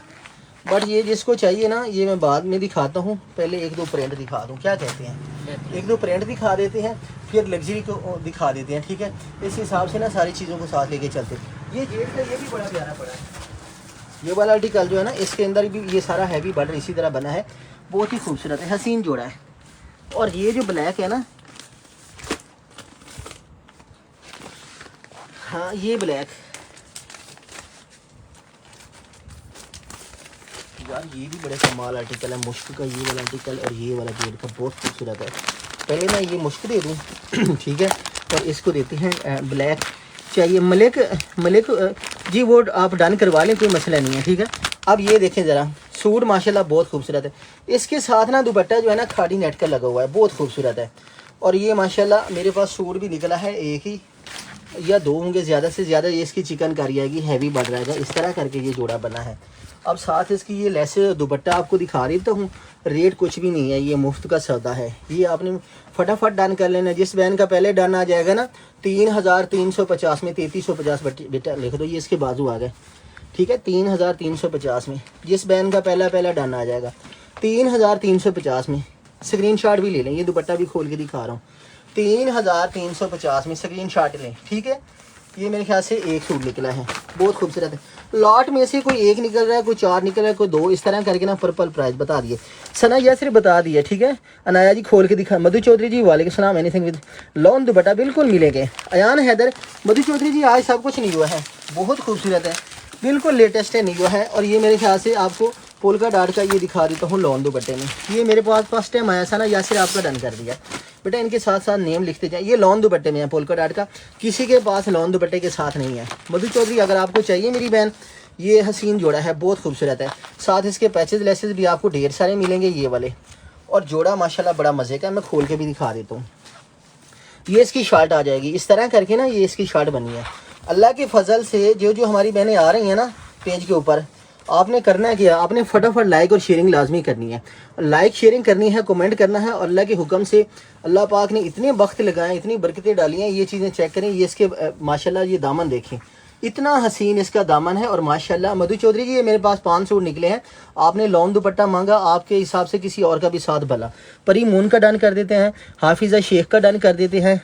बट ये जिसको चाहिए ना, ये मैं बाद में दिखाता हूँ, पहले 1-2 प्रिंट दिखा दूँ, क्या कहते हैं, 1-2 प्रिंट दिखा देते हैं, फिर लग्जरी को दिखा देते हैं, ठीक है। इस हिसाब से ना सारी चीज़ों को साथ लेके चलते। ये जेट का ये भी बड़ा प्यारा पड़ा है, ये वाला आर्टिकल जो है ना, इसके अंदर भी ये सारा हैवी बॉर्डर इसी तरह बना है, बहुत ही खूबसूरत है, हसीन जोड़ा है। और ये जो ब्लैक है ना, हाँ ये ब्लैक, यार ये भी बड़े कमाल आर्टिकल है, मुश्क का ये वाला आर्टिकल और ये वाला जेड का बहुत खूबसूरत है। पहले मैं ये मुश्क दे दूँ ठीक है, और इसको देते हैं ब्लैक चाहिए। मलिक जी वो आप डन करवा लें, कोई मसला नहीं है, ठीक है। अब ये देखें ज़रा, सूट माशाल्लाह बहुत खूबसूरत है। इसके साथ ना दुपट्टा जो है ना खाड़ी नेट का लगा हुआ है, बहुत खूबसूरत है। और ये माशाल्लाह मेरे पास सूट भी निकला है, एक ही या 2 होंगे ज़्यादा से ज़्यादा। ये इसकी चिकनकारी आएगी, हैवी बढ़ रहेगा, इस तरह करके ये जोड़ा बना है। अब साथ इसकी ये लेसे दुपट्टा आपको दिखा देता हूँ, रेट कुछ भी नहीं है, ये मुफ्त का सौदा है। ये आपने फटाफट डन कर लेना। जिस बहन का पहले डन आ जाएगा ना 3350 में, 3350 बेटा लिख दो, ये इसके बाजू आ गए, ठीक है। 3350 में जिस बहन का पहला डन आ जाएगा 3350 में, स्क्रीनशॉट भी ले लें, ये दुपट्टा भी खोल के दिखा रहा हूँ। 3350 में स्क्रीनशॉट लें, ठीक है। ये मेरे ख्याल से एक सूट निकला है, बहुत खूबसूरत है। लॉट में से कोई एक निकल रहा है, कोई 4 निकल रहा है, कोई 2, इस तरह करके ना पर्पल प्राइस बता दिए। सना यासिर बता दिया, ठीक है। अनाया जी खोल के दिखा। मधु चौधरी जी वालेकुम सलाम, एनीथिंग विद लॉन दुपट्टा बिल्कुल मिलेंगे। अयान हैदर, मधु चौधरी जी आज सब कुछ नहीं हुआ है, बहुत खूबसूरत है, बिल्कुल लेटेस्ट है, नहीं हुआ है। और ये मेरे ख्याल से आपको पोल्का डॉट का ये दिखा देता हूँ लॉन दुपट्टे में। ये मेरे पास फर्स्ट टाइम आया, सना यासिर आपका डन कर दिया बेटा, इनके साथ साथ नेम लिखते जाए। ये लॉन दुपट्टे में है पोल्का डॉट का, किसी के पास लॉन दुपट्टे के साथ नहीं है। मधु चौधरी अगर आपको चाहिए मेरी बहन, ये हसीन जोड़ा है, बहुत खूबसूरत है। साथ इसके पैचेज लेसेस भी आपको ढेर सारे मिलेंगे ये वाले। और जोड़ा माशाल्लाह बड़ा मज़े का, मैं खोल के भी दिखा देता हूँ। ये इसकी शर्ट आ जाएगी इस तरह करके ना, ये इसकी शर्ट बनी है। अल्लाह के फजल से जो हमारी बहनें आ रही हैं ना पेज के ऊपर, आपने करना है क्या, आपने फटाफट लाइक और शेयरिंग लाजमी करनी है। लाइक शेयरिंग करनी है, कमेंट करना है। और अल्लाह के हुक्म से अल्लाह पाक ने इतने वक्त लगाए, इतनी बरकतें डाली हैं। ये चीज़ें चेक करें, ये इसके माशाल्लाह ये दामन देखें, इतना हसीन इसका दामन है। और माशाल्लाह मधु चौधरी जी, ये मेरे पास 5 सूट निकले हैं। आपने लॉन दुपट्टा मांगा, आपके हिसाब से किसी और का भी साथ भला। परी मून का डन कर देते हैं, हाफिज़ा शेख का डन कर देते हैं,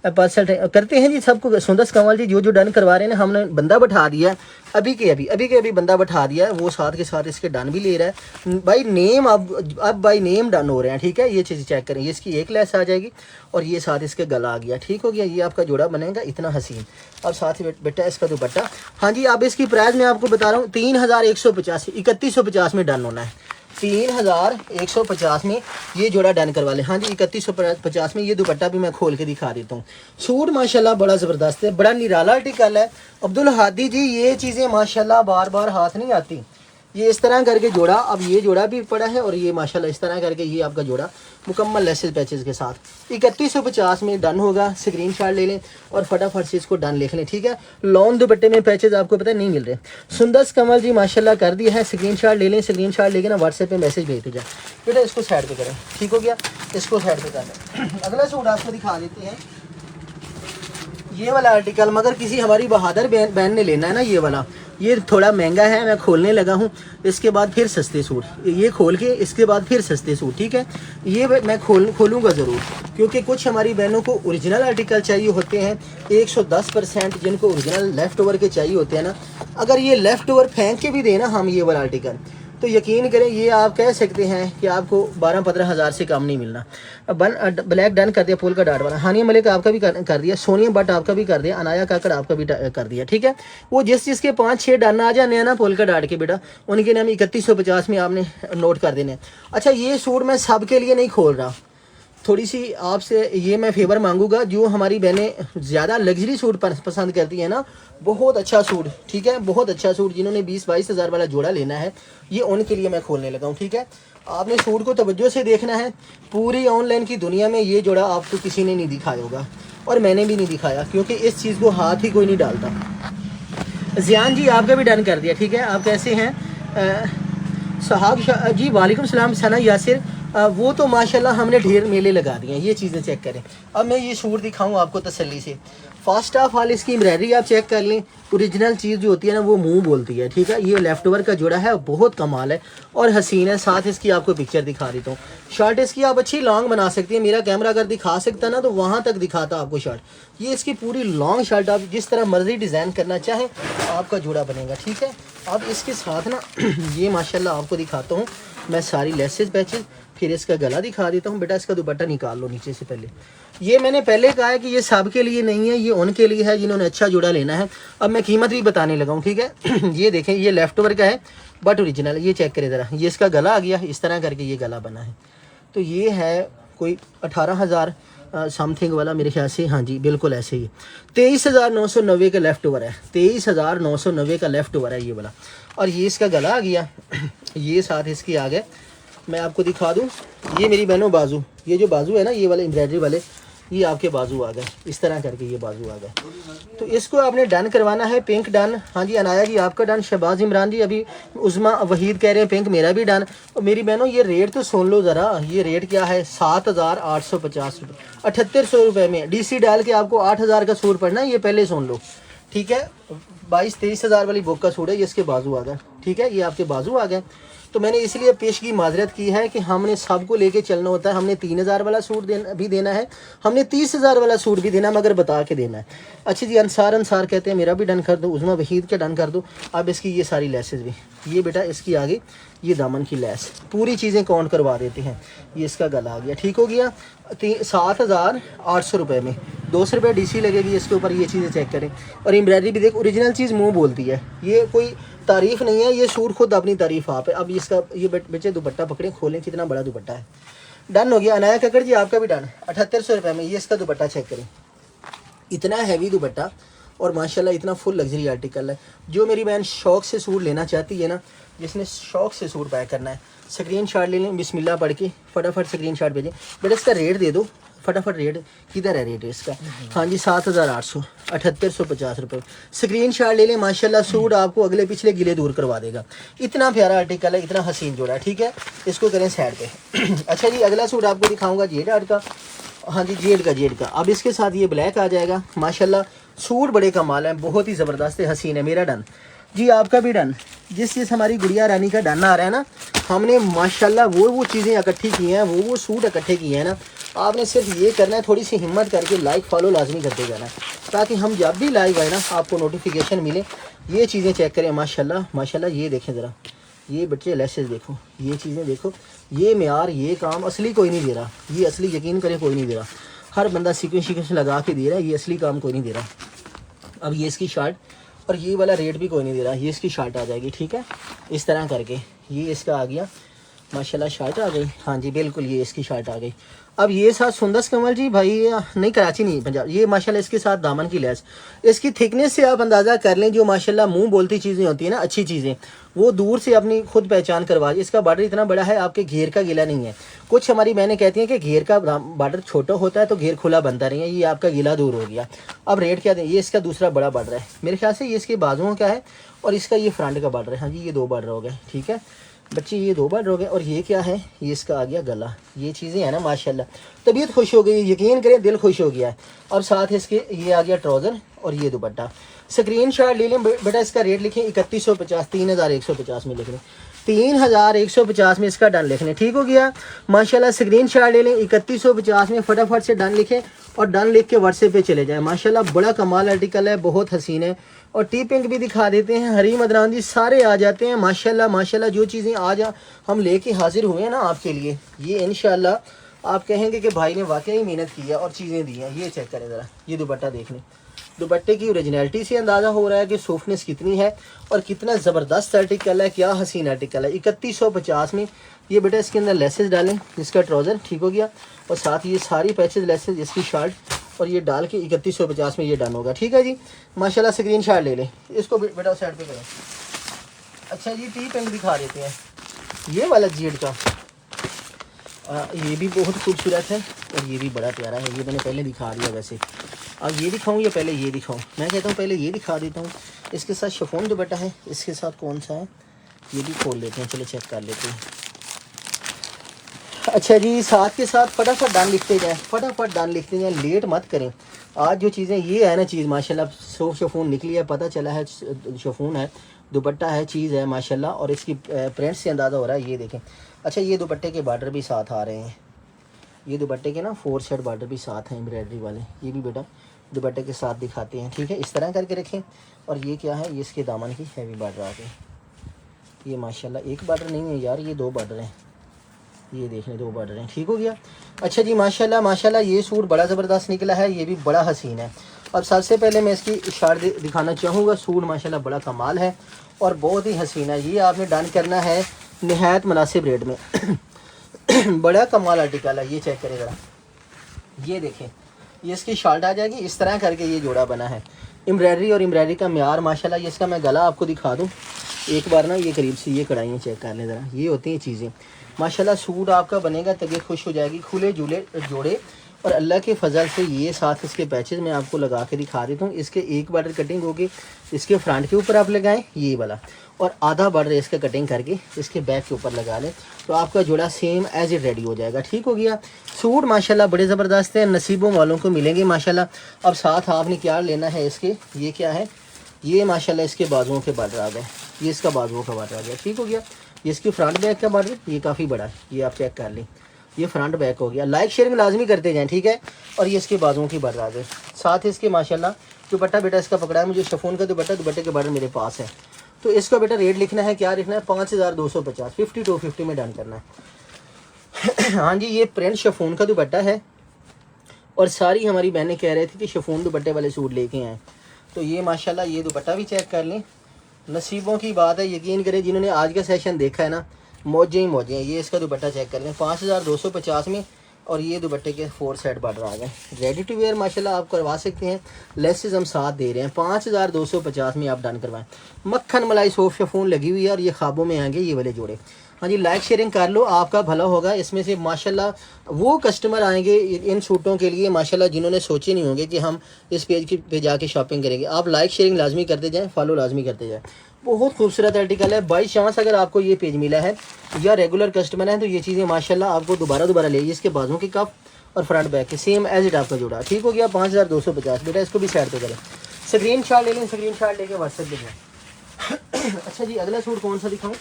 पार्सल करते हैं जी सबको। सुंदस कंवल जी जो डन करवा रहे हैं, हमने बंदा बैठा दिया है, अभी के अभी बंदा बैठा दिया है, वो साथ के साथ इसके डन भी ले रहा है बाई नेम। अब बाई नेम डन हो रहे हैं, ठीक है। ये चीज़ चेक करें, ये इसकी एक लेस आ जाएगी और ये साथ इसके गला आ गया, ठीक हो गया। ये आपका जोड़ा बनेगा इतना हसीन। अब साथ ही बेटा इसका दुपट्टा, हाँ जी। अब इसकी प्राइस मैं आपको बता रहा हूँ 3150, 3150 में डन होना है। 3150 में ये जोड़ा डन करवा लें। हाँ जी 3150 में। ये दुपट्टा भी मैं खोल के दिखा देता हूँ। सूट माशाल्लाह बड़ा ज़बरदस्त है, बड़ा निराला आर्टिकल है। अब्दुल हादी जी, ये चीज़ें माशाल्लाह बार बार हाथ नहीं आती। ये इस तरह करके जोड़ा, अब ये जोड़ा भी पड़ा है और ये माशाल्लाह इस तरह करके ये आपका जोड़ा मुकम्मल लेसेस पैचेस के साथ 3150 में डन होगा। स्क्रीनशॉट ले लें और फटाफट से इसको डन लिख लें, ठीक है। लॉन दुपट्टे में पैचेस आपको पता नहीं मिल रहे। सुंदर कमल जी माशाल्लाह कर दिया है, स्क्रीनशॉट ले लें। स्क्रीनशॉट लेके ना व्हाट्सएप पे मैसेज भेजते जाए बेटा। इसको साइड पे करें, ठीक हो गया, इसको साइड पे कर लें। अगला सूट आपको दिखा देते हैं, ये वाला आर्टिकल। मगर किसी हमारी बहादुर बहन ने लेना है ना, ये वाला, ये थोड़ा महंगा है, मैं खोलने लगा हूँ। इसके बाद फिर सस्ते सूट, ये खोल के इसके बाद फिर सस्ते सूट, ठीक है। ये मैं खोलूँगा ज़रूर, क्योंकि कुछ हमारी बहनों को ओरिजिनल आर्टिकल चाहिए होते हैं 110%, जिनको ओरिजिनल लेफ़्ट ओवर के चाहिए होते हैं ना। अगर ये लेफ़्ट ओवर फेंक के भी देना हम ये वाला आर्टिकल, तो यकीन करें ये आप कह सकते हैं कि आपको 12-15 हज़ार से कम नहीं मिलना। ब्लैक डन कर दिया, पोल का डाट वाला। हानिया मलिक आपका भी कर दिया, सोनिया भट्ट आपका भी कर दिया, अनाया काकड़ आपका भी कर दिया, ठीक है। वो जिसके 5-6 डन आ जाने हैं ना पोल का डाट के बेटा, उनके नाम 3150 में आपने नोट कर देने। अच्छा, ये सूट मैं सब के लिए नहीं खोल रहा, थोड़ी सी आपसे ये मैं फेवर मांगूंगा। जो हमारी बहनें ज़्यादा लग्जरी सूट पसंद करती हैं ना, बहुत अच्छा सूट, ठीक है, बहुत अच्छा सूट, जिन्होंने 20-22 हज़ार वाला जोड़ा लेना है, ये उनके लिए मैं खोलने लगा हूँ, ठीक है। आपने सूट को तवज्जो से देखना है। पूरी ऑनलाइन की दुनिया में ये जोड़ा आपको किसी ने नहीं दिखाया होगा और मैंने भी नहीं दिखाया, क्योंकि इस चीज़ को हाथ ही कोई नहीं डालता। जियान जी आपका भी डन कर दिया, ठीक है। आप कैसे हैं सहाब जी? वालेकुम सलाम। सना यासिर, वो तो माशाल्लाह हमने ढेर मेले लगा दिए हैं। ये चीज़ें चेक करें। अब मैं ये सूट दिखाऊं आपको तसल्ली से। फर्स्ट ऑफ ऑल इसकी एम्ब्रॉयडरी आप चेक कर लें। ओरिजिनल चीज़ जो होती है ना, वो मुंह बोलती है, ठीक है। ये लेफ्ट ओवर का जोड़ा है, बहुत कमाल है और हसीन है। साथ इसकी आपको पिक्चर दिखा देता हूँ। शर्ट इसकी आप अच्छी लॉन्ग बना सकती हैं। मेरा कैमरा अगर दिखा सकता ना, तो वहाँ तक दिखाता आपको शर्ट। ये इसकी पूरी लॉन्ग शर्ट, आप जिस तरह मर्जी डिज़ाइन करना चाहें आपका जोड़ा बनेगा, ठीक है। अब इसके साथ ना ये माशाल्लाह आपको दिखाता हूँ मैं सारी लेसेस पैचेस, फिर इसका गला दिखा देता हूँ। बेटा इसका दुपट्टा निकाल लो नीचे से पहले। ये मैंने पहले कहा है कि ये सब के लिए नहीं है, ये उनके लिए है जिन्होंने अच्छा जोड़ा लेना है। अब मैं कीमत भी बताने लगा हूँ, ठीक है। ये देखें, ये लेफ्ट ओवर का है बट ओरिजिनल। ये चेक करें ज़रा, ये इसका गला आ गया, इस तरह करके ये गला बना है। तो ये है कोई 18,000 समथिंग वाला मेरे ख्याल से, हाँ जी बिल्कुल ऐसे ही। 23,990 का लेफ़्ट ओवर है, 23,990 का लेफ़्ट ओवर है ये वाला। और ये इसका गला आ गया, ये साथ इसके आ गए। मैं आपको दिखा दूं, ये मेरी बहनों बाजू, ये जो बाजू है ना, ये वाले एम्ब्रॉयडरी वाले, ये आपके बाजू आ गए, इस तरह करके ये बाजू आ गए। तो इसको आपने डन करवाना है, पिंक डन। हाँ जी अनाया जी आपका डन। शहबाज इमरान जी, अभी उज़मा वहीद कह रहे हैं पिंक, मेरा भी डन। और मेरी बहनों ये रेट तो सुन लो ज़रा, ये रेट क्या है, 7,850 रुपये, 7800 रुपये में DC डाल के आपको 8,000 का सूट पड़ना है, ये पहले सुन लो, ठीक है। 22-23 हज़ार वाली बुक का सूट है, ये इसके बाजू आ गया, ठीक है, ये आपके बाजू आ गए। तो मैंने इसलिए पेशगी माजरत की है कि हमने सबको लेके चलना होता है। हमने 3000 वाला सूट भी देना है, हमने 30,000 वाला सूट भी देना है, मगर बता के देना है। अच्छा जी, अंसार कहते हैं मेरा भी डन कर दो, उज़मा वहीद का डन कर दो। अब इसकी ये सारी लेसेस भी, ये बेटा इसकी आगे ये दामन की लेस, पूरी चीज़ें काउंट करवा देते हैं। ये इसका गला आ गया, ठीक हो गया 7,800 रुपये में। 200 रुपये DC लगेगी इसके ऊपर। ये चीज़ें चेक करें। और एम्ब्रॉयडरी भी देख, ओरिजिनल चीज़ मुंह बोलती है, ये कोई तारीफ़ नहीं है, ये सूट खुद अपनी तारीफ़ आप है। अब इसका ये बच्चे दुपट्टा पकड़े, खोलें, कितना बड़ा दुपट्टा है। डन हो गया। अनाया कक्कड़ जी आपका भी डन 7800 रुपये में। ये इसका दुपट्टा चेक करें, इतना हैवी दुपट्टा और माशाल्लाह इतना फुल लग्जरी आर्टिकल है। जो मेरी बहन शौक़ से सूट लेना चाहती है ना, जिसने शौक़ से सूट बाय करना है, स्क्रीनशॉट ले लें, बिस्मिल्लाह पढ़ के फटाफट स्क्रीनशॉट भेजें। बेटा इसका रेट दे दो फटाफट, रेट किधर है, रेट इसका, हाँ जी 7,800, 7850 रुपये। स्क्रीनशॉट ले लें, माशाल्लाह सूट आपको अगले पिछले गिले दूर करवा देगा। इतना प्यारा आर्टिकल है, इतना हसीन जोड़ा है, ठीक है, इसको करें साइड पे। अच्छा जी, अगला सूट आपको दिखाऊंगा जेड आर्ट का, हाँ जी जेड का। अब इसके साथ ये ब्लैक आ जाएगा। माशाल्लाह सूट बड़े कमाल है, बहुत ही ज़बरदस्त है, हसीन है। मेरा डन जी, आपका भी डन। जिस हमारी गुड़िया रानी का डन आ रहा है ना, हमने माशाल्लाह वो चीज़ें इकट्ठी की हैं, वो सूट इकट्ठे किए हैं ना। आपने सिर्फ ये करना है, थोड़ी सी हिम्मत करके लाइक फॉलो लाजमी करते जाना है, ताकि हम जब भी लाइव आए ना आपको नोटिफिकेशन मिले। ये चीज़ें चेक करें, माशाल्लाह ये देखें ज़रा, ये बच्चे लेसेस देखो, ये चीज़ें देखो, ये म्यार, ये काम असली कोई नहीं दे रहा। ये असली यकीन करें कोई नहीं दे रहा, हर बंदा सीक्वेंस लगा के दे रहा है, ये असली काम कोई नहीं दे रहा। अब ये इसकी शर्ट और ये वाला रेट भी कोई नहीं दे रहा। ये इसकी शर्ट आ जाएगी, ठीक है, इस तरह करके ये इसका आ गया, माशाल्लाह शर्ट आ गई, हाँ जी बिल्कुल ये इसकी शर्ट आ गई। अब ये साथ सुंदस कमल जी भाई, नहीं कराची नहीं पंजाब, ये माशाल्लाह इसके साथ दामन की लेस, इसकी थिकनेस से आप अंदाज़ा कर लें, जो माशाल्लाह मुंह बोलती चीज़ें होती हैं ना, अच्छी चीज़ें, वो दूर से अपनी खुद पहचान करवा। इसका बॉर्डर इतना बड़ा है, आपके घेर का गिला नहीं है। कुछ हमारी बहनें कहती हैं कि घेर का बॉर्डर छोटा होता है तो घेर खुला बनता नहीं है, ये आपका गिला दूर हो गया। अब रेट क्या दें, ये इसका दूसरा बड़ा बॉर्डर है, मेरे ख्याल से ये इसके बाजुओं का है, और इसका ये फ्रंट का बॉर्डर है। हाँ जी, ये 2 बॉर्डर हो गए, ठीक है बच्चे, ये 2 बॉर्डर हो गए। और ये क्या है, ये इसका आ गया गला। ये चीज़ें हैं ना माशाल्लाह, तबीयत खुश हो गई, यकीन करें दिल खुश हो गया है। और साथ इसके ये आ गया ट्राउज़र और ये दुपट्टा। स्क्रीनशॉट ले लें बेटा, इसका रेट लिखें 3150, 3150 में लिख लें, 3150 में इसका डन लिख लें, ठीक हो गया माशाल्लाह। स्क्रीनशॉट ले लें 3150 में, फटाफट से डन लिखें और डन लिख के व्हाट्सएप पे चले जाएं। माशाल्लाह बड़ा कमाल आर्टिकल है, बहुत हसीन है। और टी पिंक भी दिखा देते हैं, हरी मदरान जी सारे आ जाते हैं। माशाल्लाह जो चीज़ें आज हम लेके हाजिर हुए हैं ना आपके लिए, ये इंशाल्लाह आप कहेंगे कि भाई ने वाकई मेहनत की है और चीज़ें दी हैं। ये चेक करें ज़रा, ये दुपट्टा देख लें, दुपट्टे की ओरिजिनलिटी से अंदाज़ा हो रहा है कि सॉफ्टनेस कितनी है और कितना ज़बरदस्त आर्टिकल है, क्या हसीन आर्टिकल है। 3150 में ये बेटा, इसके अंदर लेसेस डालें, इसका ट्राउज़र ठीक हो गया, और साथ ये सारी पैचेज लेसेस, इसकी शर्ट, और ये डाल के 3150 में ये डन होगा, ठीक है जी माशाल्लाह। स्क्रीनशॉट ले लें, इसको बेटा साइड पे करें। अच्छा जी, टी पिंक दिखा देते हैं, ये वाला जेड का, ये भी बहुत खूबसूरत है और ये भी बड़ा प्यारा है। ये मैंने पहले दिखा दिया वैसे, अब ये दिखाऊं या पहले ये दिखाऊं? मैं कहता हूँ पहले ये दिखा देता हूँ। इसके साथ शिफॉन दुपट्टा है, इसके साथ कौन सा है ये भी खोल लेते हैं, चलो चेक कर लेते हैं। अच्छा जी, साथ के साथ फटाफट डान लिखते जाएँ, फटाफट डान लिखते जाएँ, लेट मत करें। आज जो चीज़ें ये है ना, चीज़ माशाल्लाह सॉफ्ट शिफॉन निकली है, पता चला है शिफॉन है, दुपट्टा है, चीज़ है माशाल्लाह, और इसकी प्रिंट से अंदाज़ा हो रहा है। ये देखें, अच्छा ये दुपट्टे के बॉर्डर भी साथ आ रहे हैं, ये दुपट्टे के ना 4 साइड बॉर्डर भी साथ हैं एम्ब्रॉयडरी वाले, ये भी बेटा दुपट्टे के साथ दिखाते हैं, ठीक है, इस तरह करके रखें। और ये क्या है, ये इसके दामन की हैवी बॉर्डर आ गए। ये माशाल्लाह एक बॉर्डर नहीं है यार, ये 2 बॉर्डर हैं, ये देख लें 2 बॉर्डर हैं, ठीक हो गया। अच्छा जी माशाल्लाह ये सूट बड़ा ज़बरदस्त निकला है, ये भी बड़ा हसीन है। अब सबसे पहले मैं इसकी शर्ट दिखाना चाहूँगा। सूट माशाल्लाह बड़ा कमाल है और बहुत ही हसीन है। ये आपने डन करना है नहायत मुनासिब रेट में बड़ा कमाल आर्टिकल है। ये चेक करें ज़रा, ये देखें, ये इसकी शर्ट आ जाएगी, इस तरह करके ये जोड़ा बना है। एम्ब्रॉयडरी और एम्ब्रॉयडरी का म्यार माशाल्लाह। ये इसका मैं गला आपको दिखा दूँ एक बार ना, ये करीब से ये कढ़ाइयाँ चेक कर लें ज़रा, ये होती हैं चीज़ें माशाल्लाह। सूट आपका बनेगा, तबीयत खुश हो जाएगी, खुले जुले जोड़े। और अल्लाह के फजल से ये साथ इसके पैचेस मैं आपको लगा के दिखा देता हूँ। इसके एक बॉर्डर कटिंग होगी, इसके फ्रंट के ऊपर आप लगाएं ये वाला, और आधा बॉर्डर इसका कटिंग करके इसके बैक के ऊपर लगा लें, तो आपका जोड़ा सेम एज इट रेडी हो जाएगा, ठीक हो गया। सूट माशाल्लाह बड़े ज़बरदस्त हैं, नसीबों वालों को मिलेंगे माशाल्लाह। अब साथ आपने क्या लेना है इसके, ये क्या है, ये माशाल्लाह इसके बाजुओं के बॉर्डर आ गए, ये इसका बाजुओं का बॉर्डर आ गया, ठीक हो गया। ये इसकी फ्रंट बैक का बॉर्डर, ये काफ़ी बड़ा है, ये आप चेक कर लें, ये फ्रंट बैक हो गया। लाइक शेयरिंग लाजमी करते जाएं, ठीक है। और ये इसके बाजुओं की बॉर्डर आ गए, साथ ही इसके माशाल्लाह दुपट्टा बेटा इसका पकड़ा है मुझे शिफॉन का दुपट्टा, दुपट्टे के बॉर्डर मेरे पास है। तो इसका बेटा रेट लिखना है, क्या लिखना है, 5250, 5250 में डन करना है। हाँ जी, ये प्रिंट शिफॉन का दुपट्टा है और सारी हमारी बहनें कह रहे थे कि शिफॉन दुपट्टे वाले सूट लेके आए, तो ये माशाल्लाह ये दुपट्टा भी चेक कर लें। नसीबों की बात है, यकीन करें जिन्होंने आज का सेशन देखा है ना, मौजें ही मौजें हैं। ये इसका दुपट्टा चेक कर लें 5250 में, और ये दुपट्टे के 4 सेट बॉर्डर आ गए। रेडी टू वेयर माशाल्लाह आप करवा सकते हैं, लेसेस हम साथ दे रहे हैं। 5250 में आप डन करवाएं। मक्खन मलाई सोफ शिफॉन लगी हुई है और ये ख्वाबों में आएंगे ये वाले जोड़े। हाँ जी, लाइक शेयरिंग कर लो, आपका भला होगा। इसमें से माशाल्लाह वो कस्टमर आएंगे इन सूटों के लिए माशाल्लाह जिन्होंने सोचे नहीं होंगे कि हम इस पेज पे जाके शॉपिंग करेंगे। आप लाइक शेयरिंग लाजमी करते जाएं, फॉलो लाजमी करते जाएं। बहुत खूबसूरत आर्टिकल है। बाई चांस अगर आपको ये पेज मिला है या रेगुलर कस्टमर है तो ये चीज़ें माशाल्लाह आपको दोबारा ले। इसके बाजू के कफ और फ्रंट बैक के सेम एज इट आपका जोड़ा, ठीक हो गया। 5250 बेटा, इसको भी साइड पे करें। स्क्रीन शॉट ले लें, स्क्रीन शॉट लेके व्हाट्सएप पे जाए। अच्छा जी, अगला सूट कौन सा दिखाऊँ?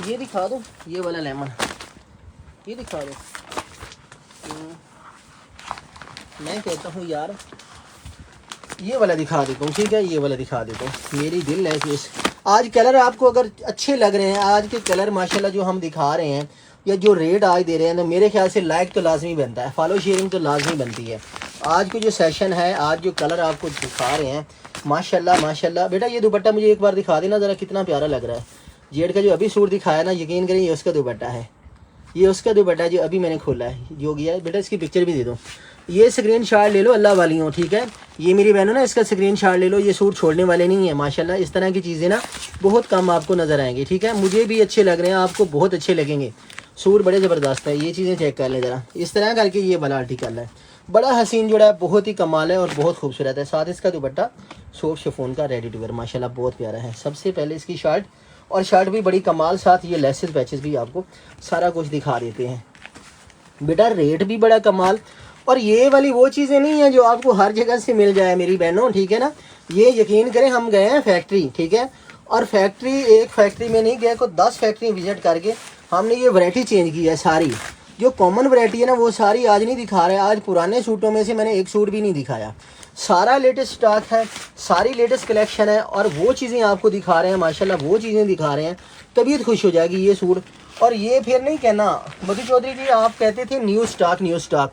ये दिखा दो, ये वाला लेमन, ये दिखा दो। मैं कहता हूँ यार ये वाला दिखा देता हूँ, ठीक है, ये वाला दिखा देता हूँ। मेरी दिल है कि आज कलर आपको अगर अच्छे लग रहे हैं, आज के कलर माशाल्लाह जो हम दिखा रहे हैं या जो रेट आज दे रहे हैं, तो मेरे ख्याल से लाइक तो लाजमी बनता है, फॉलो शेयरिंग तो लाजमी बनती है। आज को जो सेशन है, आज जो कलर आपको दिखा रहे हैं माशाल्लाह माशाल्लाह। बेटा ये दुपट्टा मुझे एक बार दिखा देना ज़रा, कितना प्यारा लग रहा है। जेड का जो अभी सूट दिखाया ना, यकीन करें ये उसका दुपट्टा है, ये उसका दुपट्टा जो अभी मैंने खोला है जो गया है। बेटा इसकी पिक्चर भी दे दो, ये स्क्रीन शॉट ले लो, अल्लाह वाली हो, ठीक है। ये मेरी बहनों ना, इसका स्क्रीन शॉट ले लो। ये सूट छोड़ने वाले नहीं है माशाल्लाह। इस तरह की चीज़ें ना बहुत कम आपको नज़र आएंगी, ठीक है। मुझे भी अच्छे लग रहे हैं, आपको बहुत अच्छे लगेंगे। सूट बड़े ज़बरदस्त है। ये चीज़ें चेक कर लें ज़रा, इस तरह करके ये वाला आर्टिकल है, बड़ा हसीन जोड़ा है, बहुत ही कमाल है और बहुत खूबसूरत है। साथ इसका दुपट्टा सॉफ्ट शिफॉन का रेडी टू वेयर माशाल्लाह बहुत प्यारा है। सबसे पहले इसकी शर्ट, और शर्ट भी बड़ी कमाल, साथ ये लेसेस पैचेस भी आपको सारा कुछ दिखा देते हैं। बेटा रेट भी बड़ा कमाल, और ये वाली वो चीज़ें नहीं है जो आपको हर जगह से मिल जाए मेरी बहनों, ठीक है ना। ये यकीन करें, हम गए हैं फैक्ट्री, ठीक है, और फैक्ट्री, एक फैक्ट्री में नहीं गए को 10 फैक्ट्री विजिट करके हमने ये वैरायटी चेंज की है। सारी जो कॉमन वैरायटी है ना वो सारी आज नहीं दिखा रहे। आज पुराने सूटों में से मैंने एक सूट भी नहीं दिखाया, सारा लेटेस्ट स्टॉक है, सारी लेटेस्ट कलेक्शन है, और वो चीज़ें आपको दिखा रहे हैं माशाल्लाह, वो चीज़ें दिखा रहे हैं। तबीयत खुश हो जाएगी ये सूट। और ये फिर नहीं कहना मधु चौधरी जी, आप कहते थे न्यू स्टॉक, न्यू स्टॉक,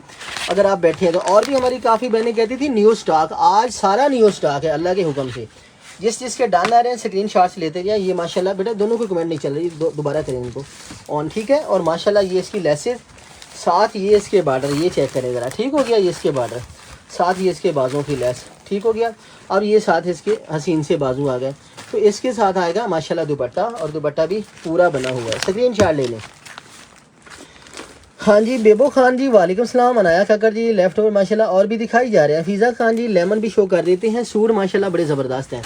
अगर आप बैठे हैं तो। और भी हमारी काफ़ी बहनें कहती थी न्यू स्टॉक, आज सारा न्यू स्टॉक है अल्लाह के हुक्म से। जिस जिसके डाल आ रहे हैं स्क्रीन शॉट्स लेते जाए। ये माशाल्लाह बेटा दोनों को कमेंट नहीं चल रही, दोबारा करें इनको ऑन, ठीक है। और माशाल्लाह ये इसकी लेसेस, साथ ये इसके बॉर्डर, ये चेक करें ज़रा, ठीक हो गया। ये इसके बॉर्डर, साथ ये इसके बाजों की लेस, ठीक हो गया। और ये साथ इसके हसीन से बाजू आ गए। तो इसके साथ आएगा माशाल्लाह दुपट्टा, और दुपट्टा भी पूरा बना हुआ है। स्क्रीन शॉट ले लें। हाँ जी, बेबो खान जी वालेकुम सलाम। अनाया खक्कर जी लेफ्ट ओवर माशाल्लाह और भी दिखाई जा रहे हैं। फ़ीज़ा खान जी लेमन भी शो कर देते हैं। सूट माशाल्लाह बड़े ज़बरदस्त हैं।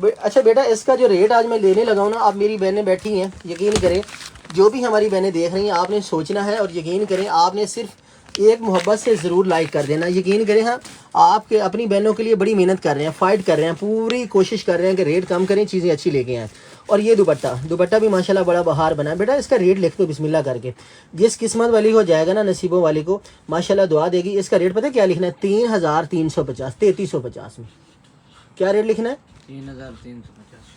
अच्छा बेटा, इसका जो रेट आज मैं लेने लगा हूँ ना, आप मेरी बहनें बैठी हैं, यकीन करें जो भी हमारी बहनें देख रही हैं, आपने सोचना है और यकीन करें आपने सिर्फ एक मोहब्बत से ज़रूर लाइक कर देना। यकीन करें, हाँ आपके अपनी बहनों के लिए बड़ी मेहनत कर रहे हैं, फ़ाइट कर रहे हैं, पूरी कोशिश कर रहे हैं कि रेट कम करें, चीज़ें अच्छी लेके आएँ। और ये दुपट्टा भी माशाल्लाह बड़ा बहार बना है। बेटा इसका रेट लिख दो बिस्मिल्लाह करके, जिस किस्मत वाली हो जाएगा ना, नसीबों वाली को माशाल्लाह दुआ देगी। इसका रेट पता है क्या लिखना है? 3350, 3350 में क्या रेट लिखना है?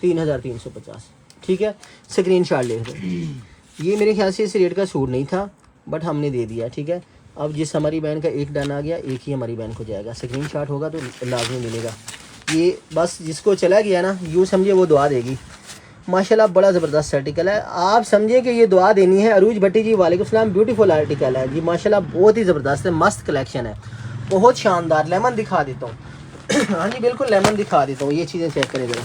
3350, ठीक है। स्क्रीन शॉट ले दो। ये मेरे ख्याल से इस रेट का सूट नहीं था, बट हमने दे दिया, ठीक है। अब जिस हमारी बहन का एक डन आ गया, एक ही हमारी बहन को जाएगा। स्क्रीन शॉट होगा तो लाजमी मिलेगा। ये बस जिसको चला गया ना, यूँ समझिए वो दुआ देगी। माशाल्लाह बड़ा ज़बरदस्त आर्टिकल है। आप समझिए कि ये दुआ देनी है। अरूज भट्टी जी वालेकुम सलाम, ब्यूटीफुल आर्टिकल है जी माशाल्लाह, बहुत ही ज़बरदस्त है, मस्त कलेक्शन है, बहुत शानदार। लेमन दिखा देता हूँ। हाँ जी बिल्कुल लेमन दिखा देता हूँ। ये चीज़ें चेक करें जरा,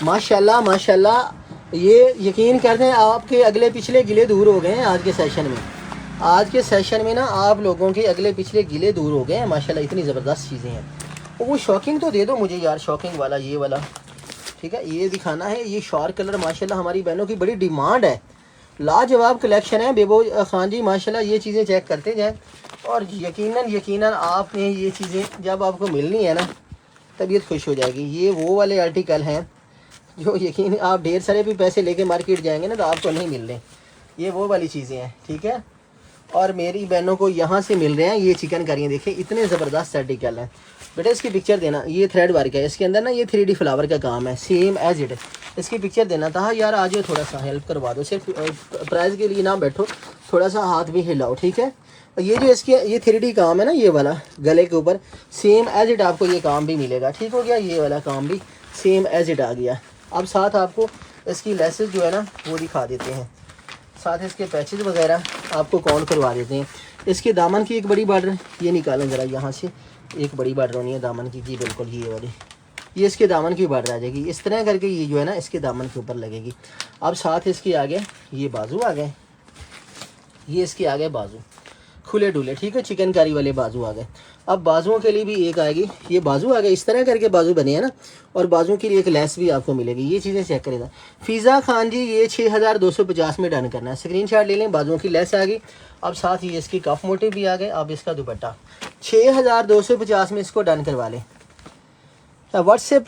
माशाल्लाह माशाल्लाह। ये यकीन करते हैं आपके अगले पिछले गिले दूर हो गए हैं आज के सेशन में। आज के सेशन में ना आप लोगों के अगले पिछले गिले दूर हो गए हैं माशाल्लाह, इतनी ज़बरदस्त चीज़ें हैं। वो शॉकिंग तो दे दो मुझे यार, शॉकिंग वाला, ये वाला, ठीक है, ये दिखाना है। ये शार्क कलर माशाल्लाह हमारी बहनों की बड़ी डिमांड है, लाजवाब कलेक्शन है। बेबो खान जी माशाल्लाह ये चीज़ें चेक करते जाएं, और यकीनन आपने ये चीज़ें जब आपको मिलनी है ना, तबीयत खुश हो जाएगी। ये वो वाले आर्टिकल हैं जो यकीन आप ढेर सारे भी पैसे लेके मार्केट जाएंगे ना तो आपको नहीं मिल रहे, ये वो वाली चीज़ें हैं, ठीक है। और मेरी बहनों को यहाँ से मिल रहे हैं ये चिकन करियाँ, देखिए इतने ज़बरदस्त आर्टिकल हैं। बेटा इसकी पिक्चर देना, ये थ्रेड वर्क है, इसके अंदर ना ये 3D फ्लावर का काम है, सेम एज इट। इसकी पिक्चर देना था यार, आज ये थोड़ा सा हेल्प करवा दो, सिर्फ प्राइस के लिए ना बैठो, थोड़ा सा हाथ भी हिलाओ, ठीक है। ये जो इसके ये 3D काम है ना, ये वाला गले के ऊपर सेम एज इट आपको ये काम भी मिलेगा, ठीक हो गया। ये वाला काम भी सेम एज इट आ गया। अब साथ आपको इसकी लेसेस जो है ना वो दिखा देते हैं, साथ इसके पैचेस वगैरह आपको काउंट करवा देते हैं। इसके दामन की एक बड़ी बॉर्डर, ये निकालें ज़रा, यहाँ से एक बड़ी बॉर्डर होनी है दामन की जी, बिल्कुल ये वाली, ये इसके दामन की बॉर्डर आ जाएगी। इस तरह करके ये जो है ना इसके दामन के ऊपर लगेगी। अब साथ इसके आगे ये बाजू आ गए, ये इसके आगे बाजू खुले डुले, ठीक है, चिकनकारी वाले बाजू आ गए। अब बाजुओं के लिए भी एक आएगी, ये बाजू आ गए, इस तरह करके बाजू बने हैं ना, और बाजू के लिए एक लेस भी आपको मिलेगी। ये चीज़ें चेक करेगा फ़िज़ा खान जी, ये 6250 में डन करना है, स्क्रीनशॉट ले लें। बाजुओं की लेस आ गई। अब साथ ही इसकी कफ मोटिव भी आ गए। अब इसका दुपट्टा 6250 में इसको डन करवा लें। व्हाट्सएप